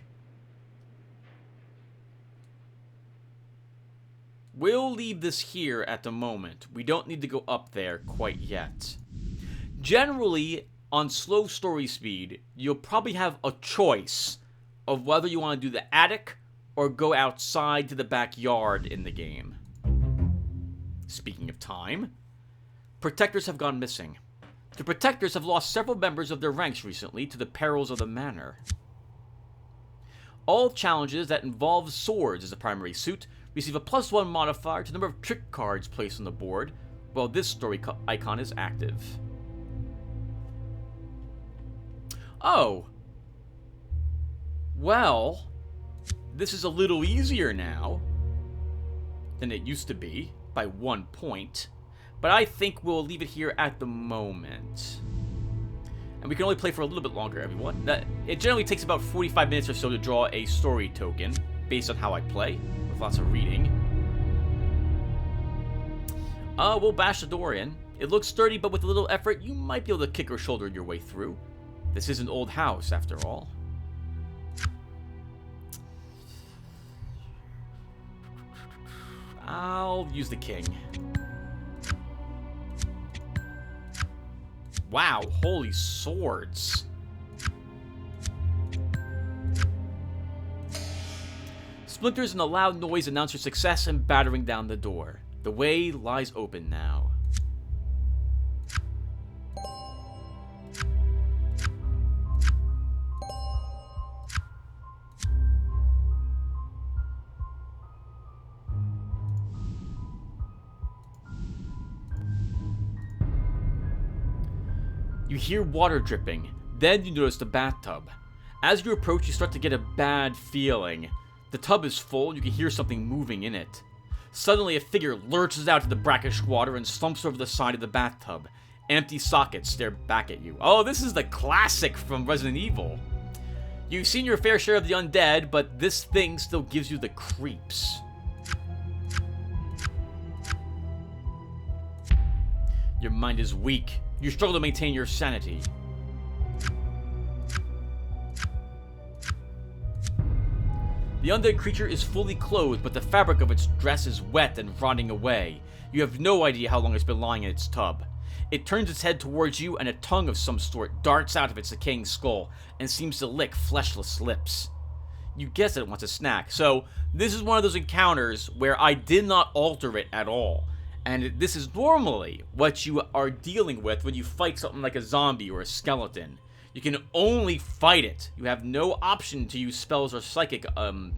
We'll leave this here at the moment. We don't need to go up there quite yet. Generally, on slow story speed, you'll probably have a choice of whether you want to do the attic or go outside to the backyard in the game. Speaking of time, protectors have gone missing. The protectors have lost several members of their ranks recently to the perils of the manor. All challenges that involve swords as a primary suit receive a +1 modifier to the number of trick cards placed on the board, while this story icon is active. Oh. Well, this is a little easier now than it used to be, by 1 point. But I think we'll leave it here at the moment. And we can only play for a little bit longer, everyone. It generally takes about 45 minutes or so to draw a story token, based on how I play, with lots of reading. We'll bash the door in. It looks sturdy, but with a little effort, you might be able to kick or shoulder your way through. This is an old house, after all. I'll use the king. Wow, holy swords. Splinters and a loud noise announce your success in battering down the door. The way lies open now. You hear water dripping, then you notice the bathtub. As you approach, you start to get a bad feeling. The tub is full, and you can hear something moving in it. Suddenly, a figure lurches out of the brackish water and slumps over the side of the bathtub. Empty sockets stare back at you. Oh, this is the classic from Resident Evil. You've seen your fair share of the undead, but this thing still gives you the creeps. Your mind is weak. You struggle to maintain your sanity. The undead creature is fully clothed, but the fabric of its dress is wet and rotting away. You have no idea how long it's been lying in its tub. It turns its head towards you, and a tongue of some sort darts out of its decaying skull and seems to lick fleshless lips. You guess that it wants a snack. So, this is one of those encounters where I did not alter it at all. And this is normally what you are dealing with when you fight something like a zombie or a skeleton. You can only fight it. You have no option to use spells or psychic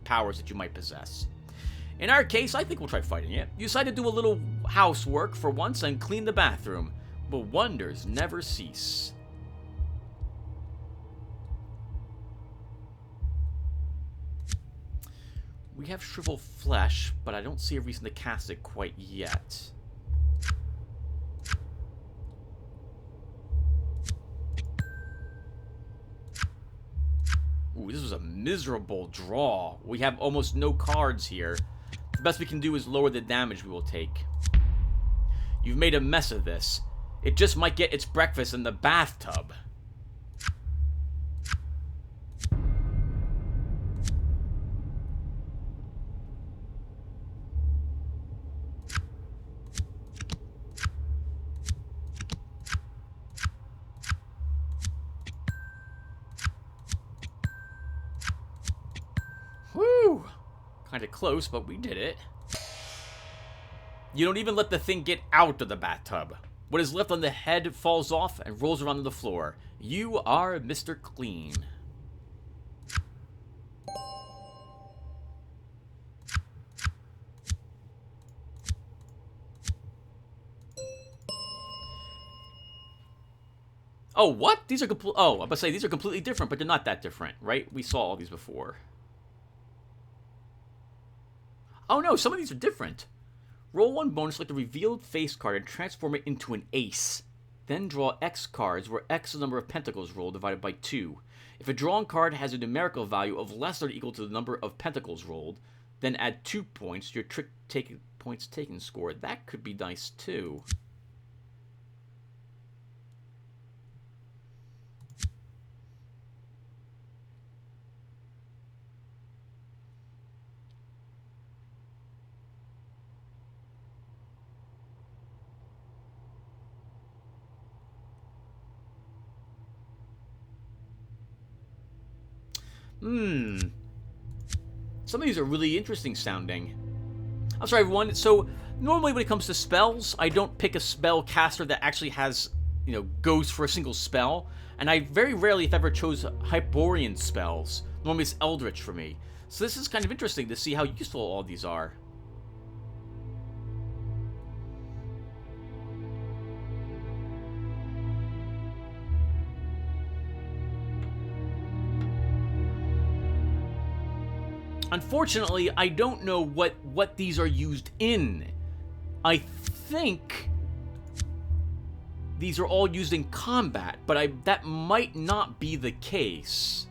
powers that you might possess. In our case, I think we'll try fighting it. You decide to do a little housework for once and clean the bathroom. But wonders never cease. We have shriveled flesh, but I don't see a reason to cast it quite yet. Ooh, this was a miserable draw. We have almost no cards here. The best we can do is lower the damage we will take. You've made a mess of this. It just might get its breakfast in the bathtub. Whew! Kinda close, but we did it. You don't even let the thing get out of the bathtub. What is left on the head falls off and rolls around on the floor. You are Mr. Clean. Oh, what? These are I'm about to say these are completely different, but they're not that different, right? We saw all these before. Oh no, some of these are different. Roll 1 bonus, select the revealed face card and transform it into an ace. Then draw X cards, where X is the number of pentacles rolled divided by 2. If a drawn card has a numerical value of less than or equal to the number of pentacles rolled, then add 2 points to your trick points taken score. That could be nice too. Some of these are really interesting sounding. I'm sorry, everyone. So, normally when it comes to spells, I don't pick a spell caster that actually has, goes for a single spell. And I very rarely, if ever, chose Hyperborean spells. Normally it's eldritch for me. So this is kind of interesting to see how useful all these are. Unfortunately, I don't know what these are used in. I think these are all used in combat, but that might not be the case.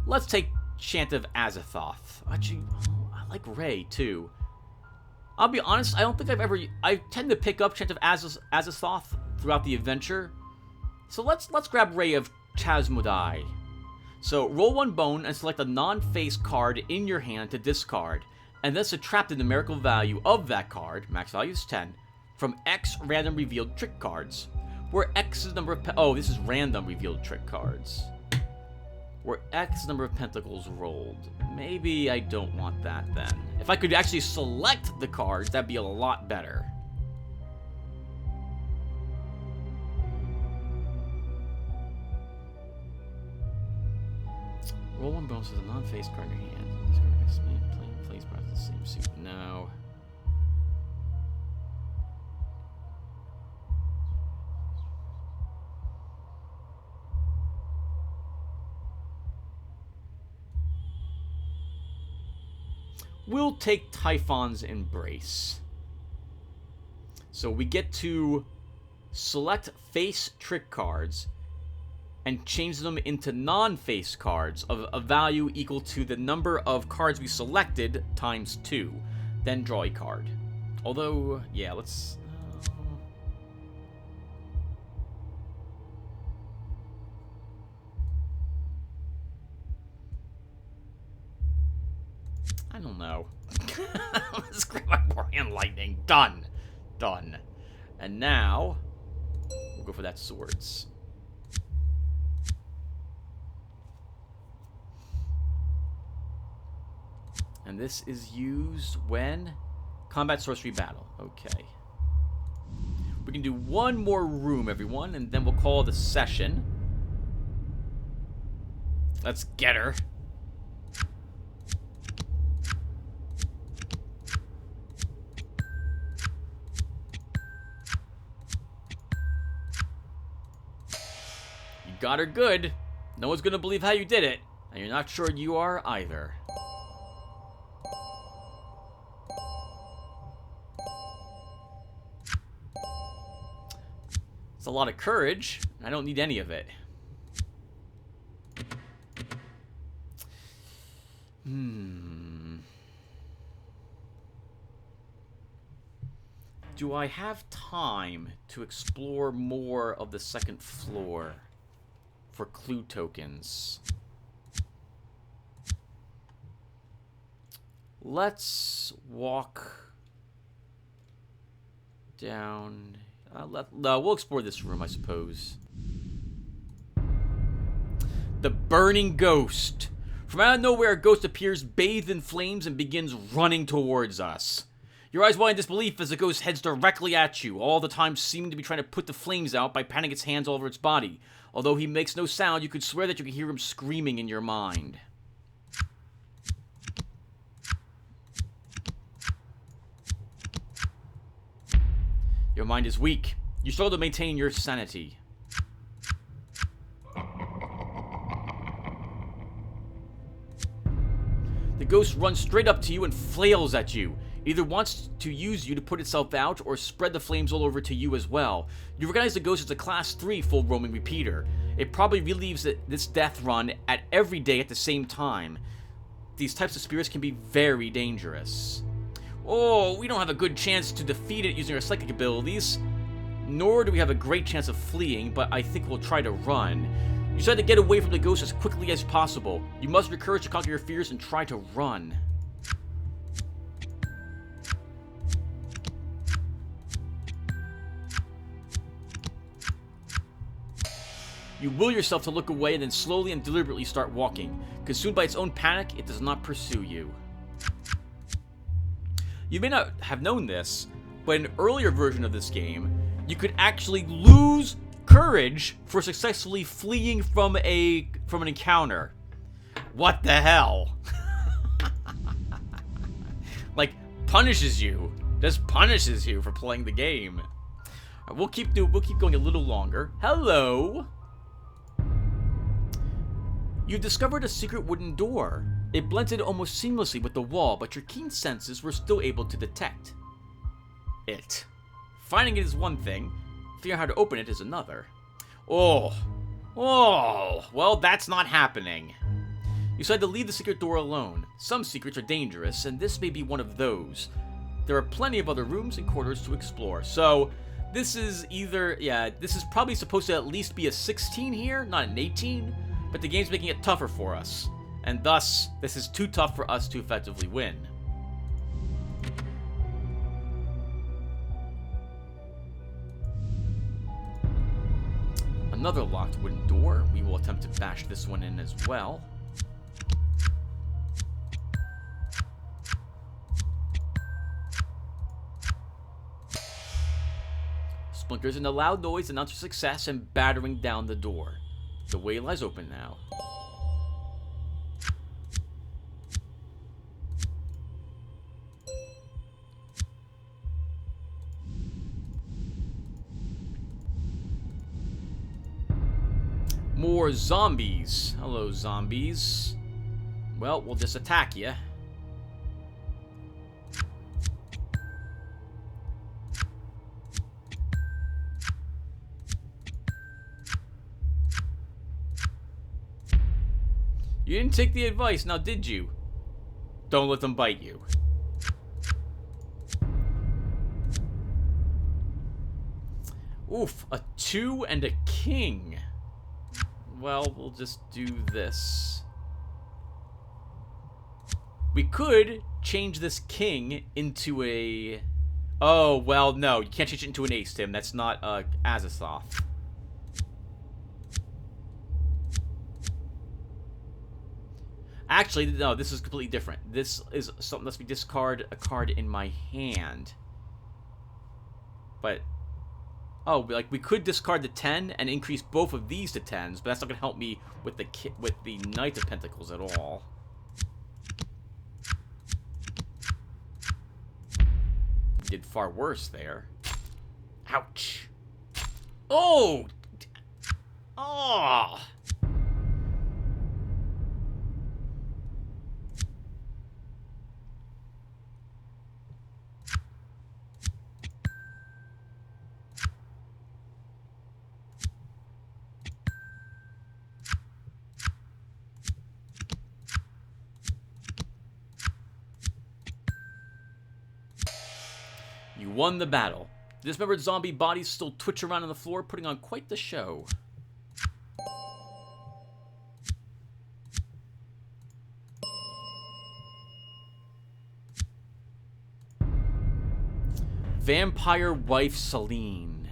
Let's take Chant of Azathoth. Actually, I like Ray, too. I'll be honest, I don't think I tend to pick up Chant of Azathoth throughout the adventure. So let's grab Ray of Chasmodai. So, roll 1 bone and select a non-face card in your hand to discard. And then subtract the numerical value of that card, max value is 10, from X random revealed trick cards. Where X is the number of... this is random revealed trick cards. Where X number of pentacles rolled. Maybe I don't want that then. If I could actually select the cards, that'd be a lot better. Roll 1 bonus with a non-face card in your hand. This card makes playing plays part of the same suit. No. We'll take Typhon's Embrace. So we get to select face trick cards and change them into non-face cards of a value equal to the number of cards we selected times 2. Then draw a card. Although, yeah, let's... I don't know. Let's grab my Borean Lightning. Done. Done. And now, we'll go for that Swords. And this is used when? Combat Sorcery Battle. Okay. We can do one more room, everyone, and then we'll call it a session. Let's get her. Got her good. No one's gonna believe how you did it, and you're not sure you are either. It's a lot of courage. I don't need any of it. Do I have time to explore more of the second floor for clue tokens? Let's walk down. We'll explore this room, I suppose. The Burning Ghost. From out of nowhere, a ghost appears bathed in flames and begins running towards us. Your eyes wide in disbelief as the ghost heads directly at you, all the time seeming to be trying to put the flames out by patting its hands all over its body. Although he makes no sound, you could swear that you can hear him screaming in your mind. Your mind is weak. You struggle to maintain your sanity. The ghost runs straight up to you and flails at you. It either wants to use you to put itself out or spread the flames all over to you as well. You recognize the ghost as a Class 3 full roaming repeater. It probably relieves this death run at every day at the same time. These types of spirits can be very dangerous. Oh, we don't have a good chance to defeat it using our psychic abilities. Nor do we have a great chance of fleeing, but I think we'll try to run. You decide to get away from the ghost as quickly as possible. You must have courage to conquer your fears and try to run. You will yourself to look away and then slowly and deliberately start walking. Consumed by its own panic, it does not pursue you. You may not have known this, but in an earlier version of this game, you could actually lose courage for successfully fleeing from an encounter. What the hell? Like, punishes you. Just punishes you for playing the game. Right, we'll keep going a little longer. Hello. You discovered a secret wooden door. It blended almost seamlessly with the wall, but your keen senses were still able to detect it. Finding it is one thing, figuring out how to open it is another. Oh, well, that's not happening. You decide to leave the secret door alone. Some secrets are dangerous, and this may be one of those. There are plenty of other rooms and corridors to explore. So, this is this is probably supposed to at least be a 16 here, not an 18, but the game's making it tougher for us. And thus, this is too tough for us to effectively win. Another locked wooden door. We will attempt to bash this one in as well. Splinters and a loud noise announce your success and battering down the door. The way lies open now. More zombies. Hello, zombies. Well, we'll just attack you. You didn't take the advice, now did you? Don't let them bite you. Oof, a 2 and a king. Well, we'll just do this. We could change this king into a... Oh, well, no. You can't change it into an ace, Tim. That's not Azathoth. Actually, no, this is completely different. This is something lets me discard a card in my hand. But... Oh, like, we could discard the 10 and increase both of these to 10s, but that's not going to help me with the Knight of Pentacles at all. Did far worse there. Ouch. Oh! Oh! You won the battle. The dismembered zombie bodies still twitch around on the floor, putting on quite the show. Vampire wife Celine.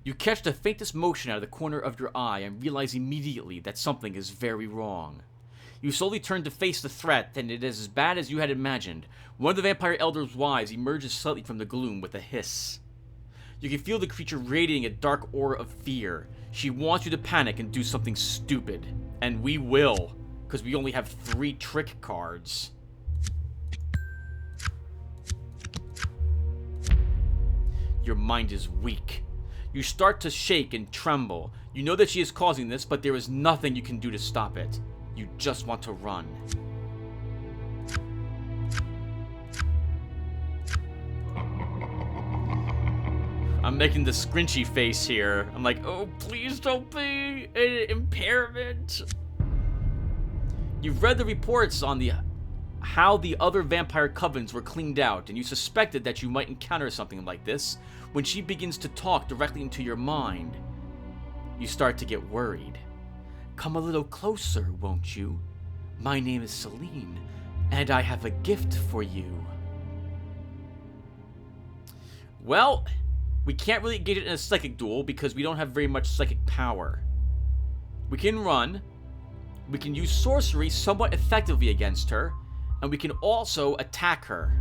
You catch the faintest motion out of the corner of your eye and realize immediately that something is very wrong. You slowly turn to face the threat, and it is as bad as you had imagined. One of the vampire elder's wives emerges slightly from the gloom with a hiss. You can feel the creature radiating a dark aura of fear. She wants you to panic and do something stupid. And we will, because we only have 3 trick cards. Your mind is weak. You start to shake and tremble. You know that she is causing this, but there is nothing you can do to stop it. You just want to run. I'm making the squinchy face here. I'm like, oh, please don't be an impairment. You've read the reports on how the other vampire covens were cleaned out, and you suspected that you might encounter something like this. When she begins to talk directly into your mind, you start to get worried. Come a little closer, won't you? My name is Celine, and I have a gift for you. Well, we can't really engage it in a psychic duel because we don't have very much psychic power. We can run, we can use sorcery somewhat effectively against her, and we can also attack her.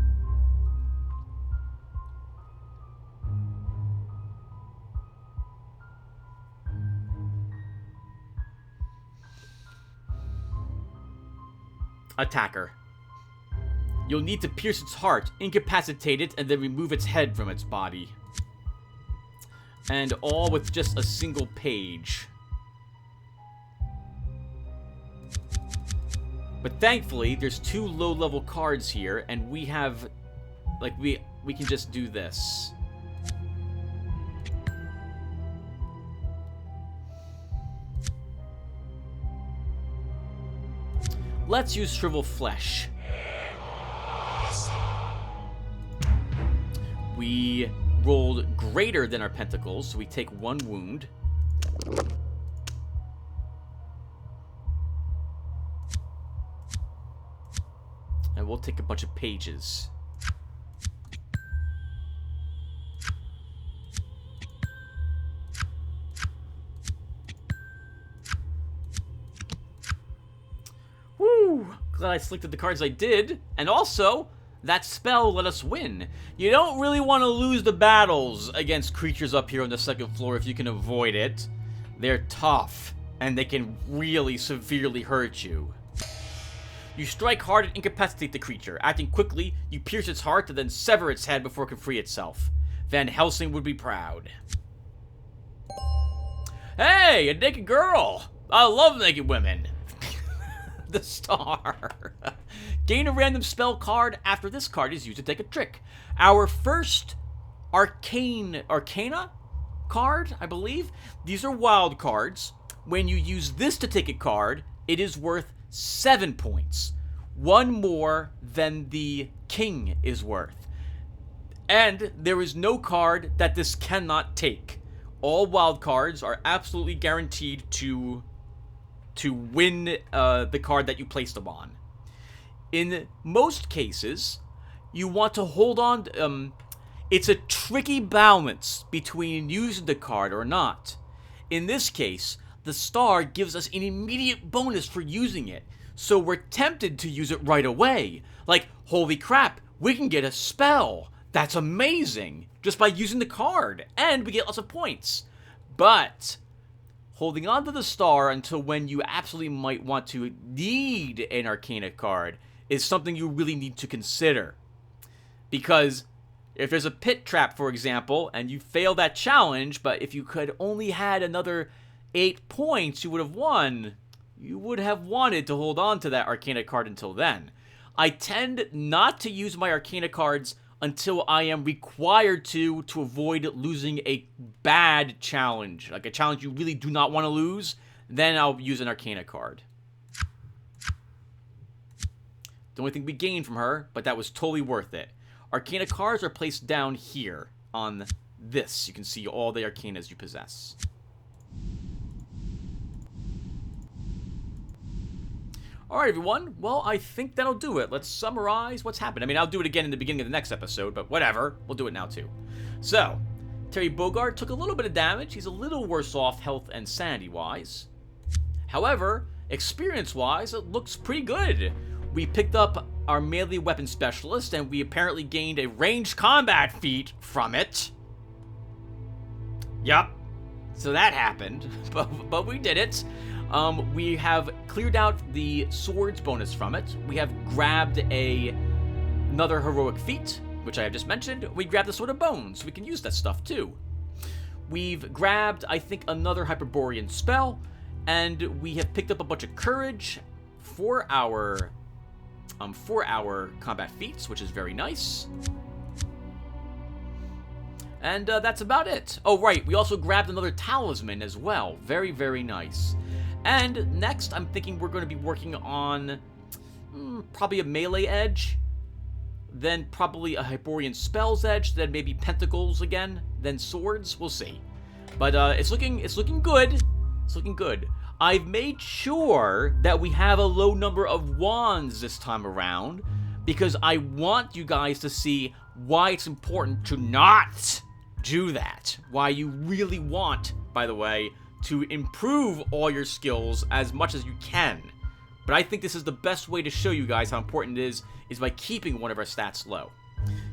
Attack her. You'll need to pierce its heart, incapacitate it, and then remove its head from its body. And all with just a single page. But thankfully, there's 2 low-level cards here, and we have... like, we can just do this. Let's use Shrivel Flesh. We rolled greater than our pentacles, so we take 1 wound. And we'll take a bunch of pages. Woo! Glad I selected the cards I did. And also, that spell let us win. You don't really want to lose the battles against creatures up here on the 2nd floor if you can avoid it. They're tough, and they can really severely hurt you. You strike hard and incapacitate the creature. Acting quickly, you pierce its heart and then sever its head before it can free itself. Van Helsing would be proud. Hey, a naked girl! I love naked women. The star. Gain a random spell card after this card is used to take a trick. Our first Arcana card, I believe. These are wild cards. When you use this to take a card, it is worth 7 points. 1 more than the king is worth. And there is no card that this cannot take. All wild cards are absolutely guaranteed to win the card that you placed them on. In most cases, you want to hold on. It's a tricky balance between using the card or not. In this case, the star gives us an immediate bonus for using it, so we're tempted to use it right away. Like, holy crap, we can get a spell. That's amazing, just by using the card, and we get lots of points. But holding on to the star until when you absolutely might want to need an Arcana card is something you really need to consider. Because if there's a pit trap, for example, and you fail that challenge, but if you could only had another 8 points, you would have won. You would have wanted to hold on to that Arcana card until then. I tend not to use my Arcana cards until I am required to avoid losing a bad challenge. Like a challenge you really do not want to lose, then I'll use an Arcana card. The only thing we gained from her, but that was totally worth it. Arcana cards are placed down here on this. You can see all the Arcanas you possess. Alright, everyone. Well, I think that'll do it. Let's summarize what's happened. I mean, I'll do it again in the beginning of the next episode, but whatever. We'll do it now, too. So, Terry Bogard took a little bit of damage. He's a little worse off health and sanity-wise. However, experience-wise, it looks pretty good. We picked up our melee weapon specialist, and we apparently gained a ranged combat feat from it. Yup. So that happened, but we did it. We have cleared out the swords bonus from it. We have grabbed another heroic feat, which I have just mentioned. We grabbed the Sword of Bones. We can use that stuff too. We've grabbed, I think, another Hyperborean spell, and we have picked up a bunch of courage for our combat feats, which is very nice. And that's about it. Oh, right, we also grabbed another talisman as well. Very, very nice. And next, I'm thinking we're going to be working on probably a melee edge, then probably a Hyperborean spells edge, then maybe pentacles again, then swords. We'll see. But it's looking good. It's looking good. I've made sure that we have a low number of wands this time around, because I want you guys to see why it's important to not do that. Why you really want, by the way, to improve all your skills as much as you can. But I think this is the best way to show you guys how important it is by keeping one of our stats low.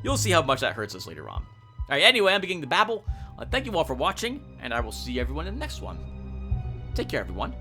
You'll see how much that hurts us later on. Alright, anyway, I'm beginning to babble. Thank you all for watching, and I will see everyone in the next one. Take care, everyone.